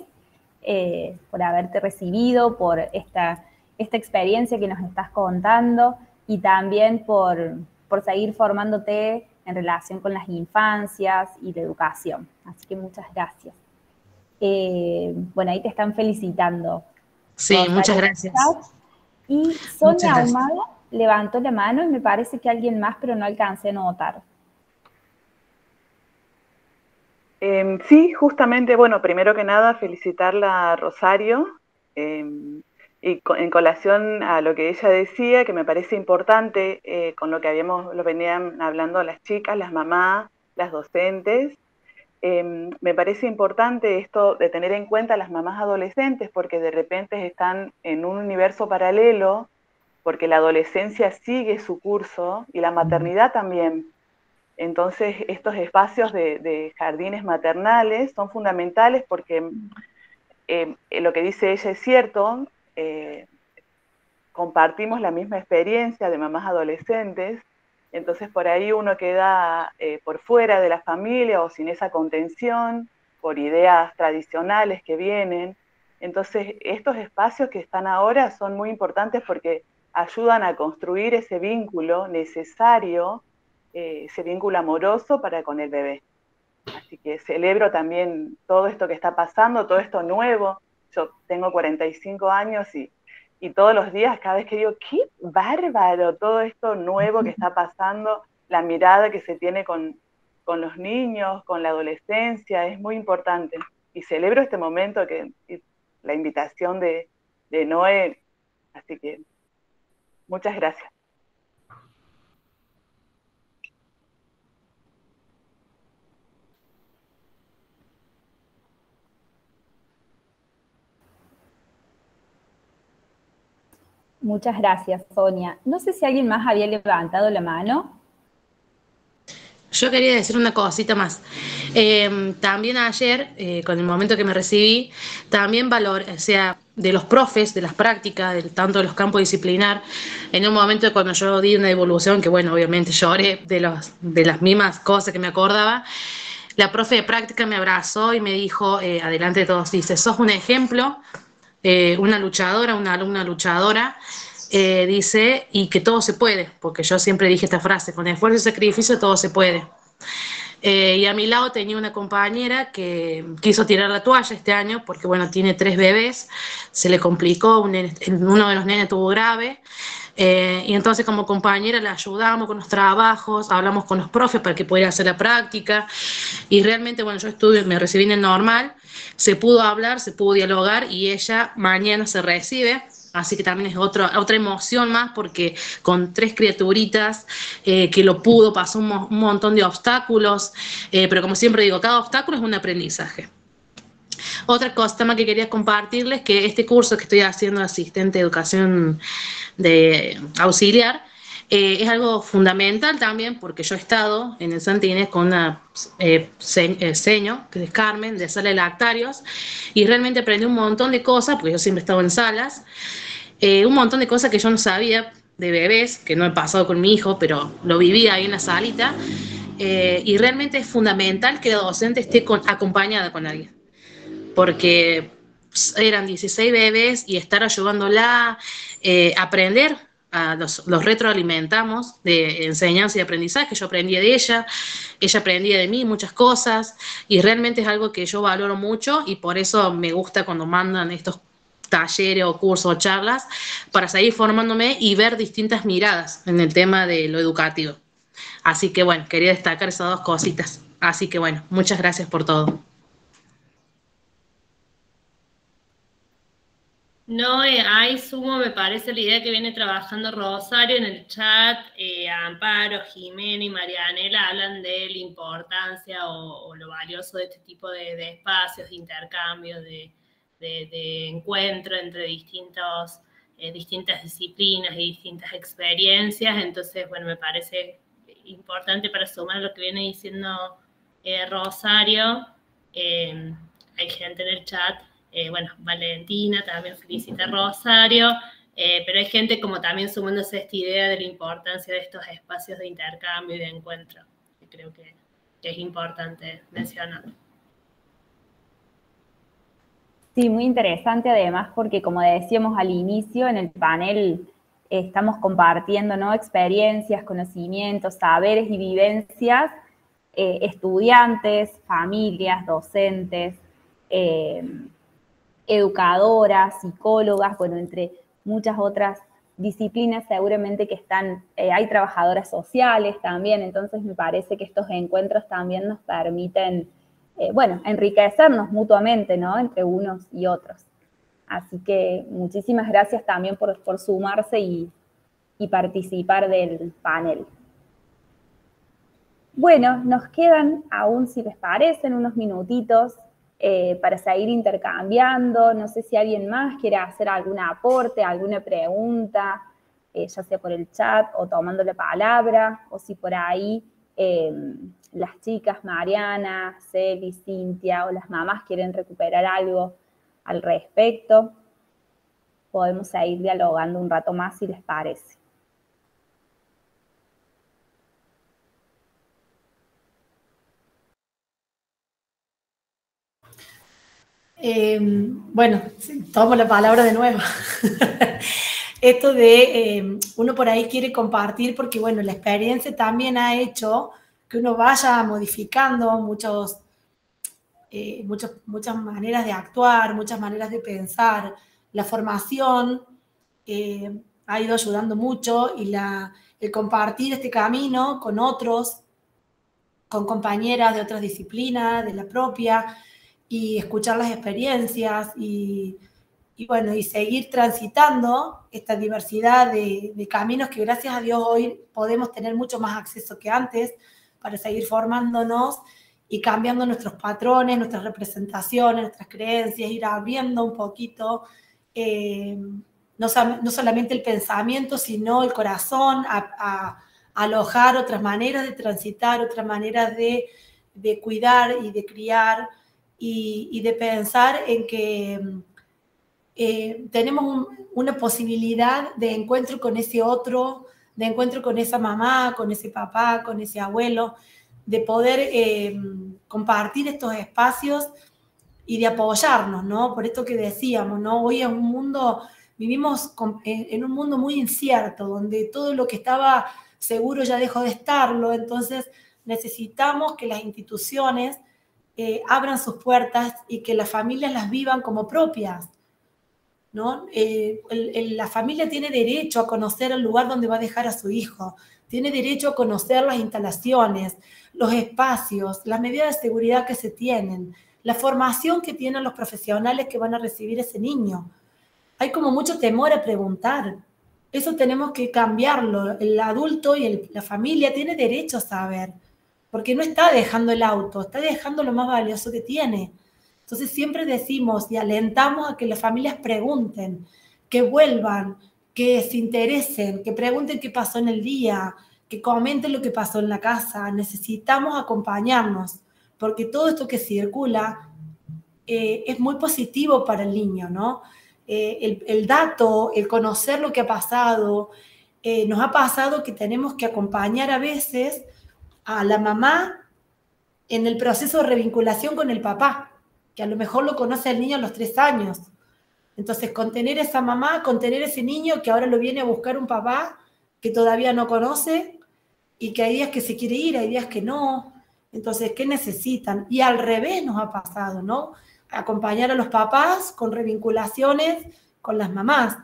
por haberte recibido, por esta experiencia que nos estás contando y también por por seguir formándote en relación con las infancias y la educación. Así que muchas gracias. Bueno, ahí te están felicitando. Sí, Rosario, muchas gracias. Y Sonia Ahumada levantó la mano y me parece que alguien más, pero no alcancé a notar. Sí, justamente, bueno, primero que nada felicitarla a Rosario y en colación a lo que ella decía, que me parece importante con lo que lo venían hablando las chicas, las mamás, las docentes. Me parece importante esto de tener en cuenta a las mamás adolescentes porque de repente están en un universo paralelo, porque la adolescencia sigue su curso y la maternidad también. Entonces, estos espacios de jardines maternales son fundamentales porque lo que dice ella es cierto, compartimos la misma experiencia de mamás adolescentes, entonces por ahí uno queda por fuera de la familia o sin esa contención, por ideas tradicionales que vienen. Entonces, estos espacios que están ahora son muy importantes porque ayudan a construir ese vínculo necesario, ese vínculo amoroso para con el bebé. Así que celebro también todo esto que está pasando, todo esto nuevo. Yo tengo 45 años y todos los días, cada vez que digo, qué bárbaro todo esto nuevo que está pasando, la mirada que se tiene con los niños, con la adolescencia, es muy importante. Y celebro este momento, la invitación de Noé, así que muchas gracias. Muchas gracias, Sonia. No sé si alguien más había levantado la mano. Yo quería decir una cosita más. También ayer, con el momento que me recibí, también o sea, de los profes, de las prácticas, tanto de los campos disciplinar, en un momento cuando yo di una devolución, que bueno, obviamente lloré de las mismas cosas que me acordaba, la profe de práctica me abrazó y me dijo, adelante de todos, dice, sos un ejemplo, una luchadora, una alumna luchadora, dice, y que todo se puede, porque yo siempre dije esta frase, con esfuerzo y sacrificio todo se puede. Y a mi lado tenía una compañera que quiso tirar la toalla este año, porque bueno, tiene 3 bebés, se le complicó, uno de los nenes tuvo grave, y entonces como compañera la ayudamos con los trabajos, hablamos con los profes para que pudiera hacer la práctica, y realmente, bueno, yo me recibí en el normal, se pudo hablar, se pudo dialogar, y ella mañana se recibe. Así que también es otra emoción más porque con 3 criaturitas que lo pudo, pasó un montón de obstáculos, pero como siempre digo, cada obstáculo es un aprendizaje. Otra cosa más que quería compartirles, que este curso que estoy haciendo de asistente de educación de auxiliar, es algo fundamental también porque yo he estado en el Santines con una seño, que es Carmen, de sala de lactarios, y realmente aprendí un montón de cosas, porque yo siempre he estado en salas, un montón de cosas que yo no sabía de bebés, que no he pasado con mi hijo, pero lo viví ahí en la salita, y realmente es fundamental que la docente esté acompañada con alguien, porque eran 16 bebés y estar ayudándola a aprender, los retroalimentamos de enseñanza y aprendizaje. Yo aprendía de ella aprendía de mí muchas cosas, y realmente es algo que yo valoro mucho, y por eso me gusta cuando mandan estos talleres o cursos o charlas, para seguir formándome y ver distintas miradas en el tema de lo educativo. Así que bueno, quería destacar esas 2 cositas. Así que bueno, muchas gracias por todo. No, ahí sumo, me parece, la idea que viene trabajando Rosario en el chat. Amparo, Jimena y Marianela hablan de la importancia o lo valioso de este tipo de espacios, de intercambio, de encuentro entre distintas disciplinas y distintas experiencias. Entonces, bueno, me parece importante para sumar lo que viene diciendo Rosario. Hay gente en el chat. Bueno, Valentina también felicita a Rosario, pero hay gente como también sumándose a esta idea de la importancia de estos espacios de intercambio y de encuentro, que creo que es importante mencionarlo. Sí, muy interesante además porque como decíamos al inicio en el panel, estamos compartiendo, ¿no?, experiencias, conocimientos, saberes y vivencias, estudiantes, familias, docentes, educadoras, psicólogas, bueno, entre muchas otras disciplinas seguramente que están, hay trabajadoras sociales también, entonces me parece que estos encuentros también nos permiten, bueno, enriquecernos mutuamente, ¿no?, entre unos y otros. Así que muchísimas gracias también por sumarse y participar del panel. Bueno, nos quedan aún, si les parecen, unos minutitos para seguir intercambiando. No sé si alguien más quiere hacer algún aporte, alguna pregunta, ya sea por el chat o tomando la palabra, o si por ahí las chicas, Mariana, Celi, Cintia, o las mamás quieren recuperar algo al respecto. Podemos seguir dialogando un rato más si les parece. Bueno, tomo la palabra de nuevo. Esto de uno por ahí quiere compartir porque, bueno, la experiencia también ha hecho que uno vaya modificando muchas maneras de actuar, muchas maneras de pensar. La formación ha ido ayudando mucho y el compartir este camino con otros, con compañeras de otras disciplinas, de la propia, y escuchar las experiencias y bueno, y seguir transitando esta diversidad de caminos que gracias a Dios hoy podemos tener mucho más acceso que antes para seguir formándonos y cambiando nuestros patrones, nuestras representaciones, nuestras creencias, ir abriendo un poquito, no solamente el pensamiento, sino el corazón, a alojar otras maneras de transitar, otras maneras de cuidar y de criar y de pensar en que tenemos una posibilidad de encuentro con ese otro, de encuentro con esa mamá, con ese papá, con ese abuelo, de poder compartir estos espacios y de apoyarnos, ¿no? Por esto que decíamos, ¿no? Hoy vivimos en un mundo muy incierto, donde todo lo que estaba seguro ya dejó de estarlo, entonces necesitamos que las instituciones abran sus puertas y que las familias las vivan como propias, ¿no? La familia tiene derecho a conocer el lugar donde va a dejar a su hijo, tiene derecho a conocer las instalaciones, los espacios, las medidas de seguridad que se tienen, la formación que tienen los profesionales que van a recibir ese niño. Hay como mucho temor a preguntar. Eso tenemos que cambiarlo. El adulto y la familia tiene derecho a saber, porque no está dejando el auto, está dejando lo más valioso que tiene. Entonces siempre decimos y alentamos a que las familias pregunten, que vuelvan, que se interesen, que pregunten qué pasó en el día, que comenten lo que pasó en la casa. Necesitamos acompañarnos, porque todo esto que circula es muy positivo para el niño, ¿no? El dato, el conocer lo que ha pasado, nos ha pasado que tenemos que acompañar a veces a la mamá en el proceso de revinculación con el papá, que a lo mejor lo conoce el niño a los 3 años. Entonces, contener esa mamá, contener ese niño que ahora lo viene a buscar un papá que todavía no conoce y que hay días que se quiere ir, hay días que no. Entonces, ¿qué necesitan? Y al revés nos ha pasado, ¿no? Acompañar a los papás con revinculaciones con las mamás.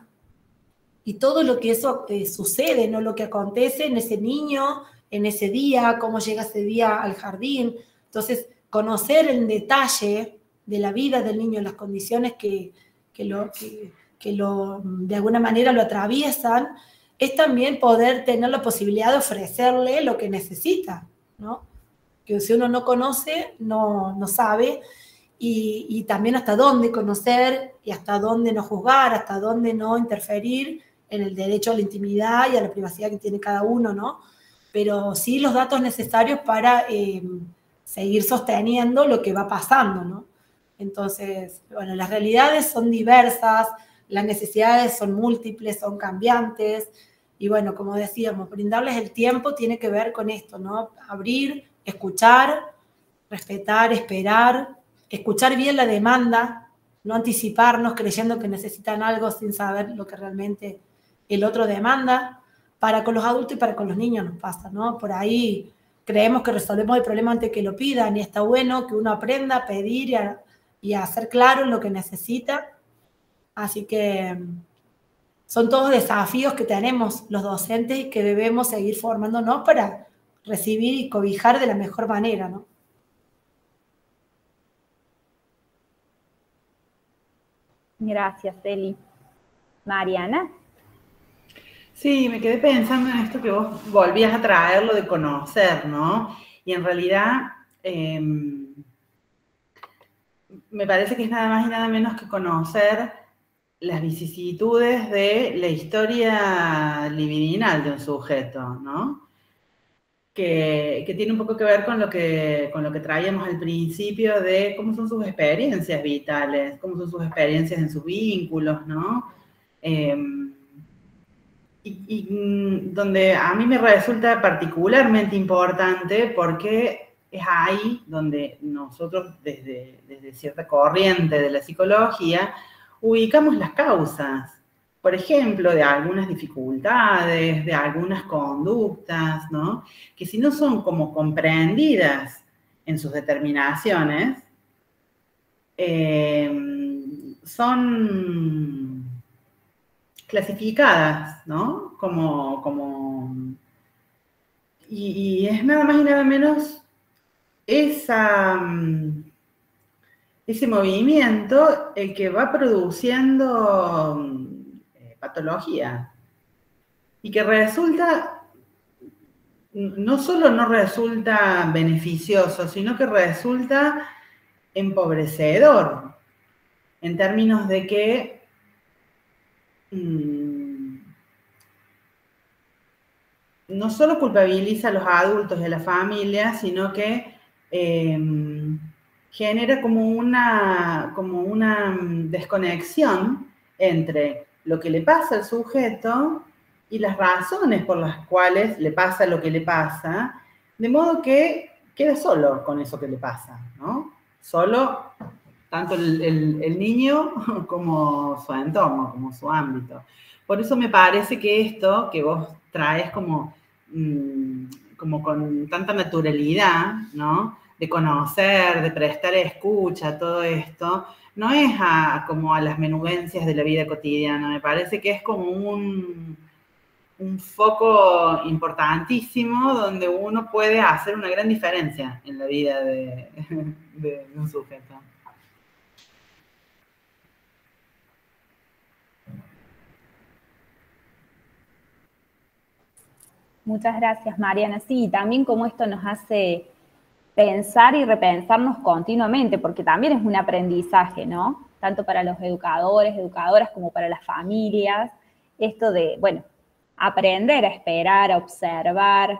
Y todo lo que eso sucede, ¿no? Lo que acontece en ese niño, en ese día, cómo llega ese día al jardín. Entonces, conocer en detalle de la vida del niño, las condiciones que de alguna manera lo atraviesan, es también poder tener la posibilidad de ofrecerle lo que necesita, ¿no? Que si uno no conoce, no sabe, y también hasta dónde conocer y hasta dónde no juzgar, hasta dónde no interferir en el derecho a la intimidad y a la privacidad que tiene cada uno, ¿no? Pero sí los datos necesarios para seguir sosteniendo lo que va pasando, ¿no? Entonces, bueno, las realidades son diversas, las necesidades son múltiples, son cambiantes, y bueno, como decíamos, brindarles el tiempo tiene que ver con esto, ¿no? Abrir, escuchar, respetar, esperar, escuchar bien la demanda, no anticiparnos creyendo que necesitan algo sin saber lo que realmente el otro demanda. Para con los adultos y para con los niños nos pasa, ¿no? Por ahí creemos que resolvemos el problema antes que lo pidan y está bueno que uno aprenda a pedir y a ser claro en lo que necesita. Así que son todos desafíos que tenemos los docentes y que debemos seguir formándonos para recibir y cobijar de la mejor manera, ¿no? Gracias, Eli. Mariana. Sí, me quedé pensando en esto que vos volvías a traer, lo de conocer, ¿no? Y en realidad me parece que es nada más y nada menos que conocer las vicisitudes de la historia libidinal de un sujeto, ¿no? Que tiene un poco que ver con lo que traíamos al principio de cómo son sus experiencias vitales, cómo son sus experiencias en sus vínculos, ¿no? Donde a mí me resulta particularmente importante porque es ahí donde nosotros desde cierta corriente de la psicología ubicamos las causas, por ejemplo, de algunas dificultades, de algunas conductas, ¿no? Que si no son como comprendidas en sus determinaciones, son clasificadas, ¿no? Y es nada más y nada menos ese movimiento el que va produciendo patología y que resulta, no solo no resulta beneficioso, sino que resulta empobrecedor en términos de que no solo culpabiliza a los adultos y a la familia, sino que genera como una desconexión entre lo que le pasa al sujeto y las razones por las cuales le pasa lo que le pasa, de modo que queda solo con eso que le pasa, ¿no? Solo tanto el niño como su entorno, como su ámbito. Por eso me parece que esto que vos traes como con tanta naturalidad, ¿no? De conocer, de prestar escucha, todo esto, no es como a las menudencias de la vida cotidiana, me parece que es como un foco importantísimo donde uno puede hacer una gran diferencia en la vida de un sujeto. Muchas gracias, Mariana. Sí, también como esto nos hace pensar y repensarnos continuamente, porque también es un aprendizaje, ¿no? Tanto para los educadores, educadoras, como para las familias. Esto de, bueno, aprender a esperar, a observar,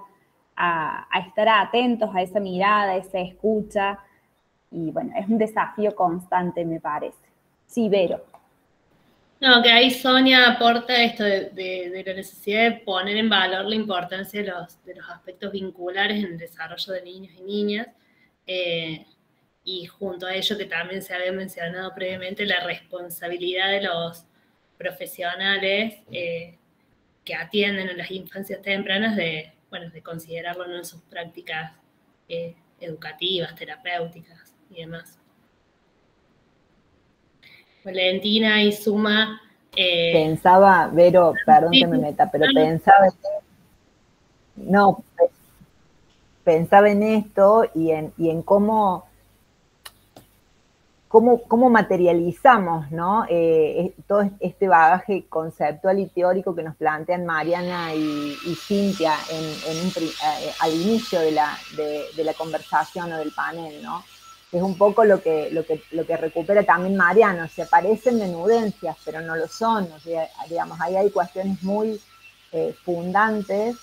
a estar atentos a esa mirada, a esa escucha. Y bueno, es un desafío constante, me parece. Sí, Vero. No, que ahí Sonia aporta esto de la necesidad de poner en valor la importancia de los aspectos vinculares en el desarrollo de niños y niñas, y junto a ello que también se había mencionado previamente, la responsabilidad de los profesionales que atienden a las infancias tempranas de considerarlo en sus prácticas educativas, terapéuticas y demás. Valentina y Suma. Pensaba, Vero, perdón que me meta, pero pensaba en esto y en cómo materializamos, ¿no? Todo este bagaje conceptual y teórico que nos plantean Mariana y Cintia al inicio de la conversación o del panel, ¿no? Es un poco lo que recupera también Mariana, o sea, parecen menudencias, pero no lo son, o sea, digamos, ahí hay cuestiones muy fundantes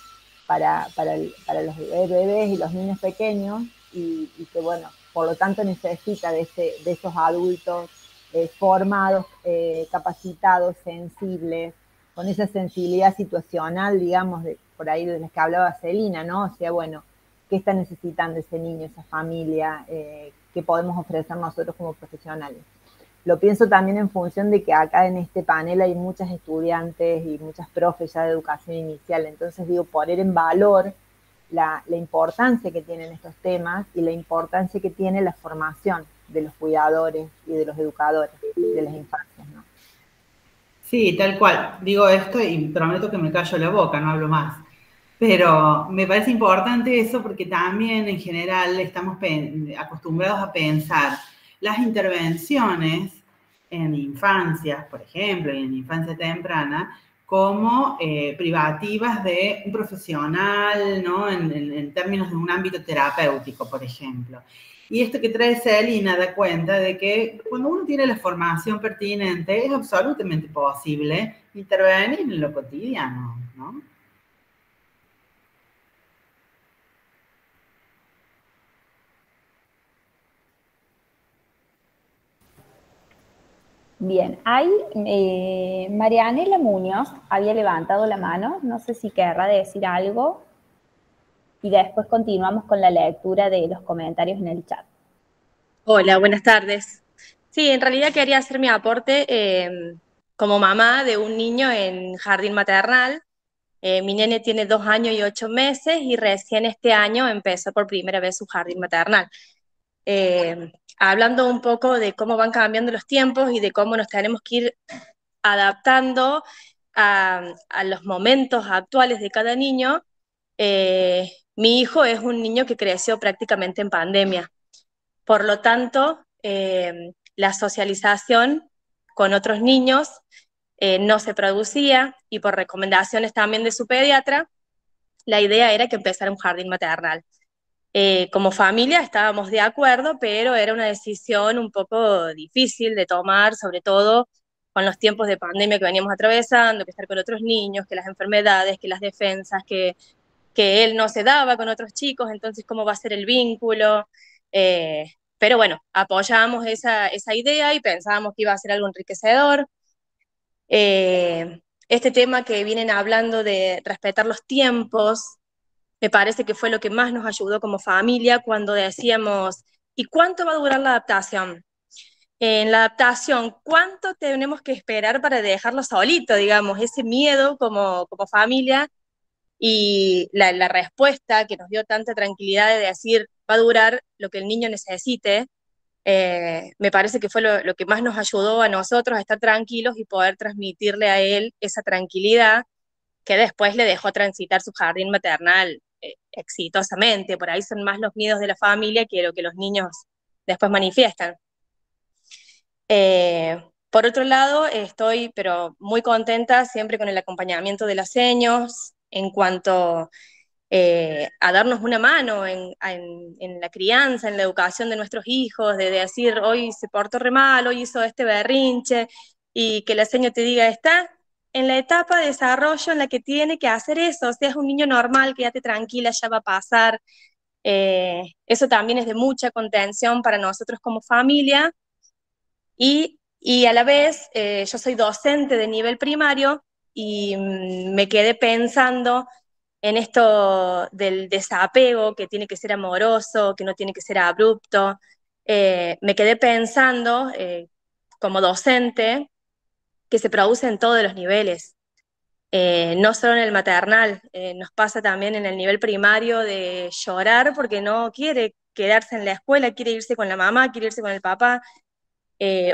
para los bebés y los niños pequeños, y que, bueno, por lo tanto necesita de esos adultos formados, capacitados, sensibles, con esa sensibilidad situacional, digamos, por ahí de las que hablaba Celina, ¿no? O sea, bueno, ¿qué está necesitando ese niño, esa familia? ¿Qué podemos ofrecer nosotros como profesionales? Lo pienso también en función de que acá en este panel hay muchas estudiantes y muchas profes ya de educación inicial, entonces digo, poner en valor la importancia que tienen estos temas y la importancia que tiene la formación de los cuidadores y de los educadores de las infancias, ¿no? Sí, tal cual. Digo esto y prometo que me callo la boca, no hablo más. Pero me parece importante eso porque también en general estamos acostumbrados a pensar las intervenciones en infancias, por ejemplo, y en infancia temprana, como privativas de un profesional, ¿no? En términos de un ámbito terapéutico, por ejemplo. Y esto que trae Celina da cuenta de que cuando uno tiene la formación pertinente, es absolutamente posible intervenir en lo cotidiano, ¿no? Bien, ahí Marianela Muñoz había levantado la mano, no sé si querrá decir algo, y después continuamos con la lectura de los comentarios en el chat. Hola, buenas tardes. Sí, en realidad quería hacer mi aporte como mamá de un niño en jardín maternal. Mi nene tiene 2 años y 8 meses y recién este año empezó por primera vez su jardín maternal. Hablando un poco de cómo van cambiando los tiempos y de cómo nos tenemos que ir adaptando a los momentos actuales de cada niño, mi hijo es un niño que creció prácticamente en pandemia. Por lo tanto, la socialización con otros niños no se producía y por recomendaciones también de su pediatra, la idea era que empezara un jardín maternal. Como familia estábamos de acuerdo, pero era una decisión un poco difícil de tomar, sobre todo con los tiempos de pandemia que veníamos atravesando, que estar con otros niños, que las enfermedades, que las defensas, que él no se daba con otros chicos, entonces cómo va a ser el vínculo. Pero bueno, apoyábamos esa idea y pensábamos que iba a ser algo enriquecedor. Este tema que vienen hablando de respetar los tiempos, me parece que fue lo que más nos ayudó como familia cuando decíamos, ¿y cuánto va a durar la adaptación? En la adaptación, ¿cuánto tenemos que esperar para dejarlo solito, digamos? Ese miedo como familia y la respuesta que nos dio tanta tranquilidad de decir, va a durar lo que el niño necesite, me parece que fue lo que más nos ayudó a nosotros a estar tranquilos y poder transmitirle a él esa tranquilidad que después le dejó transitar su jardín maternal exitosamente. Por ahí son más los miedos de la familia que lo que los niños después manifiestan. Por otro lado, estoy pero muy contenta siempre con el acompañamiento de las seños en cuanto a darnos una mano en la crianza, en la educación de nuestros hijos, de decir, hoy se portó re mal, hoy hizo este berrinche, y que la seño te diga, está en la etapa de desarrollo en la que tiene que hacer eso, o sea, es un niño normal, quédate tranquila, ya va a pasar. Eso también es de mucha contención para nosotros como familia, y a la vez yo soy docente de nivel primario y me quedé pensando en esto del desapego, que tiene que ser amoroso, que no tiene que ser abrupto. Me quedé pensando, como docente, que se produce en todos los niveles, no solo en el maternal, nos pasa también en el nivel primario de llorar porque no quiere quedarse en la escuela, quiere irse con la mamá, quiere irse con el papá,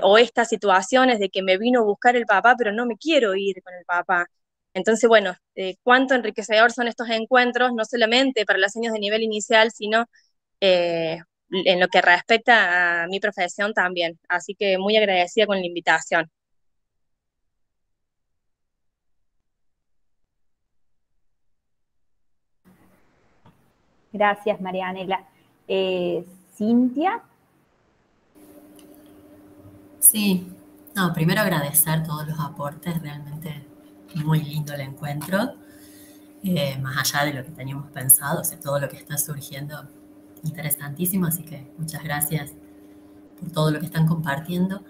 o estas situaciones de que me vino a buscar el papá, pero no me quiero ir con el papá. Entonces, bueno, cuánto enriquecedor son estos encuentros, no solamente para los años de nivel inicial, sino en lo que respecta a mi profesión también. Así que muy agradecida con la invitación. Gracias, Marianela. Cintia. Sí, no, primero agradecer todos los aportes, realmente muy lindo el encuentro, más allá de lo que teníamos pensado, o sea, todo lo que está surgiendo, interesantísimo, así que muchas gracias por todo lo que están compartiendo.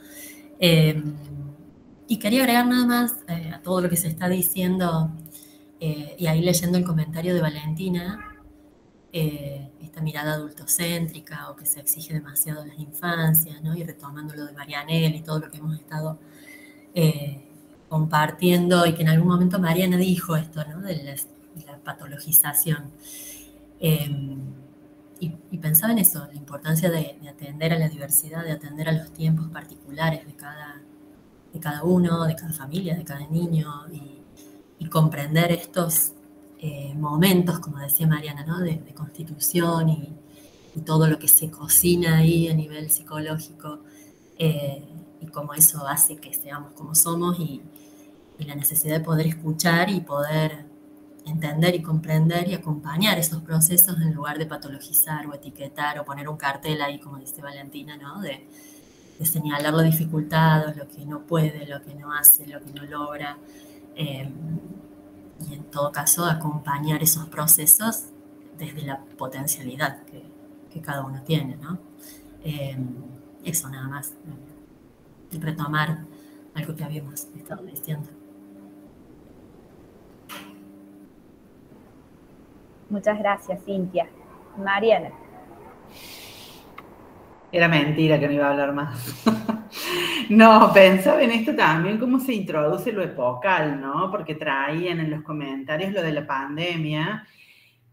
Y quería agregar nada más a todo lo que se está diciendo, y ahí leyendo el comentario de Valentina, esta mirada adultocéntrica o que se exige demasiado en las infancias, ¿no? Y retomando lo de Marianela y todo lo que hemos estado compartiendo, y que en algún momento Mariana dijo esto, ¿no? De la patologización. Y pensaba en eso, la importancia de atender a la diversidad, de atender a los tiempos particulares de cada uno, de cada familia, de cada niño, y comprender estos momentos, como decía Mariana, ¿no? de constitución y todo lo que se cocina ahí a nivel psicológico, y cómo eso hace que seamos como somos, y la necesidad de poder escuchar y poder entender y comprender y acompañar esos procesos en lugar de patologizar o etiquetar o poner un cartel ahí, como dice Valentina, ¿no? de señalar lo dificultado, lo que no puede, lo que no hace, lo que no logra, y en todo caso acompañar esos procesos desde la potencialidad que cada uno tiene, ¿no? Eso nada más, retomar algo que habíamos estado diciendo. Muchas gracias, Cintia. Mariana. Era mentira que no iba a hablar más. No, pensaba en esto también, cómo se introduce lo epocal, ¿no? Porque traían en los comentarios lo de la pandemia,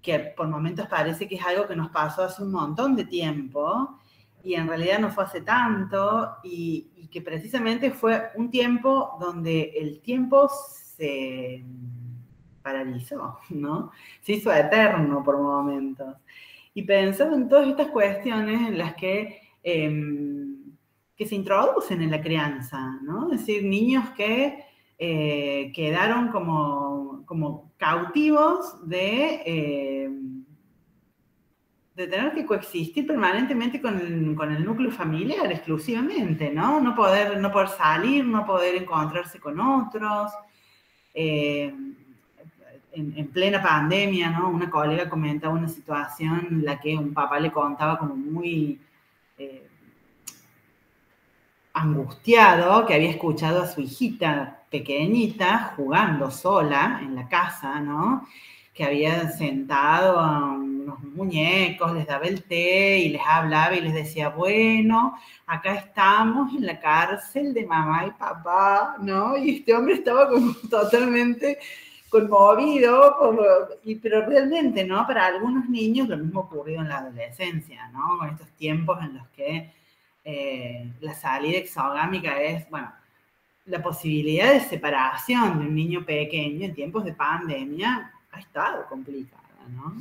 que por momentos parece que es algo que nos pasó hace un montón de tiempo, y en realidad no fue hace tanto, y que precisamente fue un tiempo donde el tiempo se paralizó, ¿no? Se hizo eterno por momentos. Y pensando en todas estas cuestiones en las que se introducen en la crianza, ¿no? Es decir, niños que quedaron como cautivos de tener que coexistir permanentemente con el núcleo familiar exclusivamente, ¿no? No poder salir, no poder encontrarse con otros. En plena pandemia, ¿no? Una colega comentaba una situación en la que un papá le contaba como muy angustiado que había escuchado a su hijita pequeñita jugando sola en la casa, ¿no? Que había sentado a unos muñecos, les daba el té y les hablaba y les decía, bueno, acá estamos en la cárcel de mamá y papá, ¿no? Y este hombre estaba como totalmente conmovido, pero realmente, ¿no? Para algunos niños lo mismo ocurrió en la adolescencia, ¿no? Con estos tiempos en los que la salida exogámica es, bueno, la posibilidad de separación de un niño pequeño en tiempos de pandemia ha estado complicada, ¿no?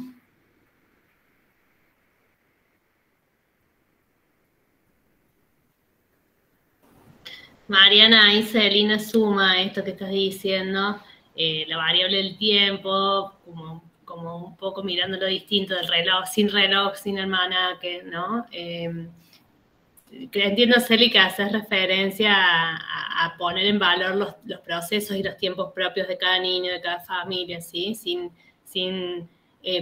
Mariana, ahí Celina suma esto que estás diciendo, la variable del tiempo, como un poco mirando lo distinto del reloj, sin almanaque, ¿no? Entiendo, Celi, que haces referencia a poner en valor los procesos y los tiempos propios de cada niño, de cada familia, ¿sí? Sin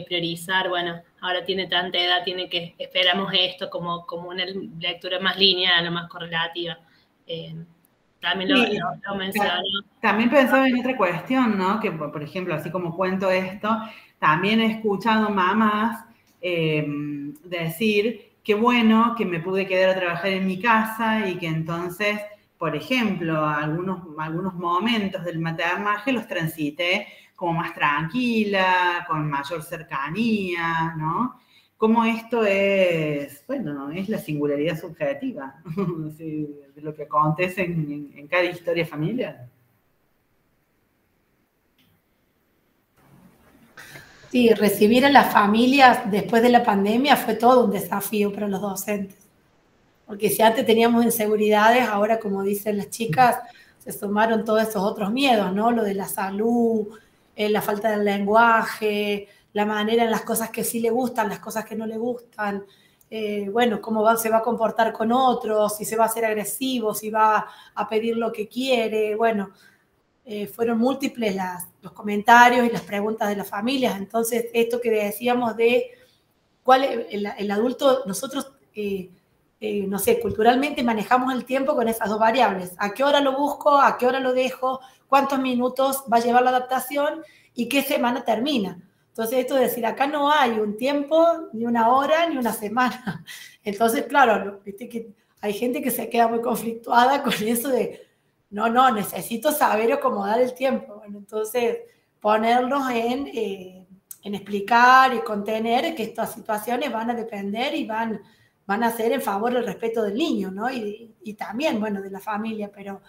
priorizar, bueno, ahora tiene tanta edad, esperamos esto como una lectura más lineal o más correlativa. También lo menciono. También pensaba en otra cuestión, ¿no? Que, por ejemplo, así como cuento esto, también he escuchado mamás decir qué bueno que me pude quedar a trabajar en mi casa y que entonces, por ejemplo, algunos momentos del maternaje los transité como más tranquila, con mayor cercanía, ¿no? Cómo esto es, bueno, es la singularidad subjetiva de lo que acontece en cada historia familiar. Sí, recibir a las familias después de la pandemia fue todo un desafío para los docentes. Porque si antes teníamos inseguridades, ahora, como dicen las chicas, se sumaron todos esos otros miedos, ¿no? Lo de la salud, la falta del lenguaje, la manera en las cosas que sí le gustan, las cosas que no le gustan, bueno, cómo se va a comportar con otros, si se va a hacer agresivo, si va a pedir lo que quiere, bueno, fueron múltiples los comentarios y las preguntas de las familias. Entonces, esto que decíamos de cuál el adulto, nosotros, no sé, culturalmente manejamos el tiempo con esas dos variables. ¿A qué hora lo busco? ¿A qué hora lo dejo? ¿Cuántos minutos va a llevar la adaptación? ¿Y qué semana termina? Entonces esto de decir, acá no hay un tiempo, ni una hora, ni una semana. Entonces, claro, viste que hay gente que se queda muy conflictuada con eso de, no, necesito saber acomodar el tiempo. Bueno, entonces, ponernos en explicar y contener que estas situaciones van a depender y van a ser en favor del respeto del niño, ¿no? Y también, bueno, de la familia, pero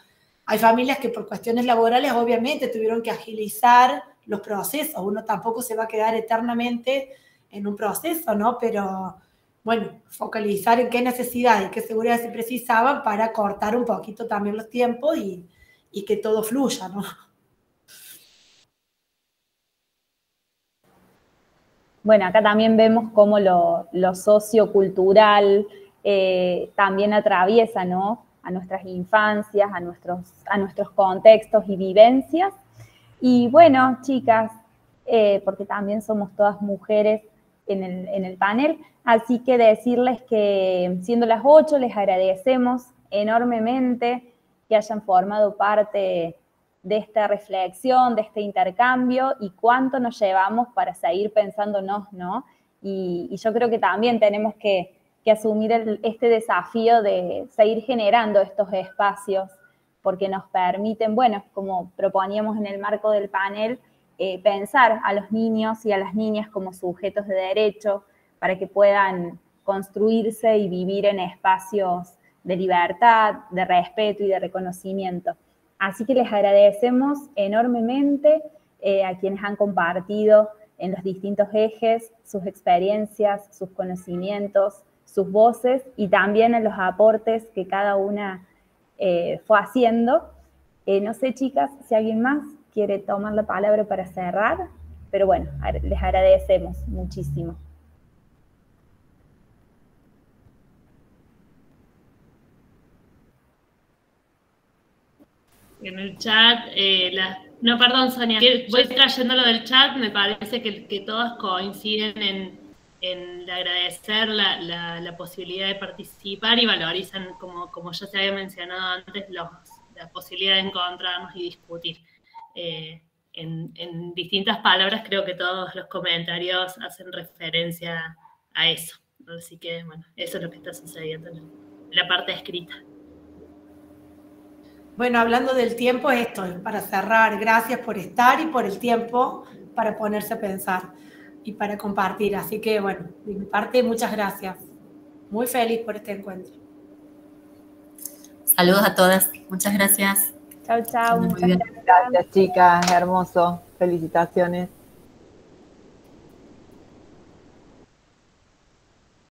hay familias que por cuestiones laborales obviamente tuvieron que agilizar los procesos. Uno tampoco se va a quedar eternamente en un proceso, ¿no? Pero, bueno, focalizar en qué necesidades y qué seguridad se precisaban para cortar un poquito también los tiempos y que todo fluya, ¿no? Bueno, acá también vemos cómo lo sociocultural también atraviesa, ¿no?, a nuestras infancias, a nuestros contextos y vivencias. Y bueno, chicas, porque también somos todas mujeres en el panel, así que decirles que siendo las 8 les agradecemos enormemente que hayan formado parte de esta reflexión, de este intercambio y cuánto nos llevamos para seguir pensándonos, ¿no? Y yo creo que también tenemos que asumir este desafío de seguir generando estos espacios porque nos permiten, bueno, como proponíamos en el marco del panel, pensar a los niños y a las niñas como sujetos de derecho para que puedan construirse y vivir en espacios de libertad, de respeto y de reconocimiento. Así que les agradecemos enormemente a quienes han compartido en los distintos ejes sus experiencias, sus conocimientos, sus voces y también en los aportes que cada una fue haciendo. No sé, chicas, si alguien más quiere tomar la palabra para cerrar, pero bueno, les agradecemos muchísimo. En el chat, no, perdón, Sonia, voy trayendo lo del chat, me parece que todas coinciden en agradecer la posibilidad de participar y valorizan, como ya se había mencionado antes, la posibilidad de encontrarnos y discutir. En distintas palabras creo que todos los comentarios hacen referencia a eso. Así que, bueno, eso es lo que está sucediendo en la parte escrita. Bueno, hablando del tiempo, esto es para cerrar. Gracias por estar y por el tiempo para ponerse a pensar y para compartir. Así que, bueno, de mi parte, muchas gracias. Muy feliz por este encuentro. Saludos a todas. Muchas gracias. Chao, chao. Muchas gracias, chicas. Hermoso. Felicitaciones.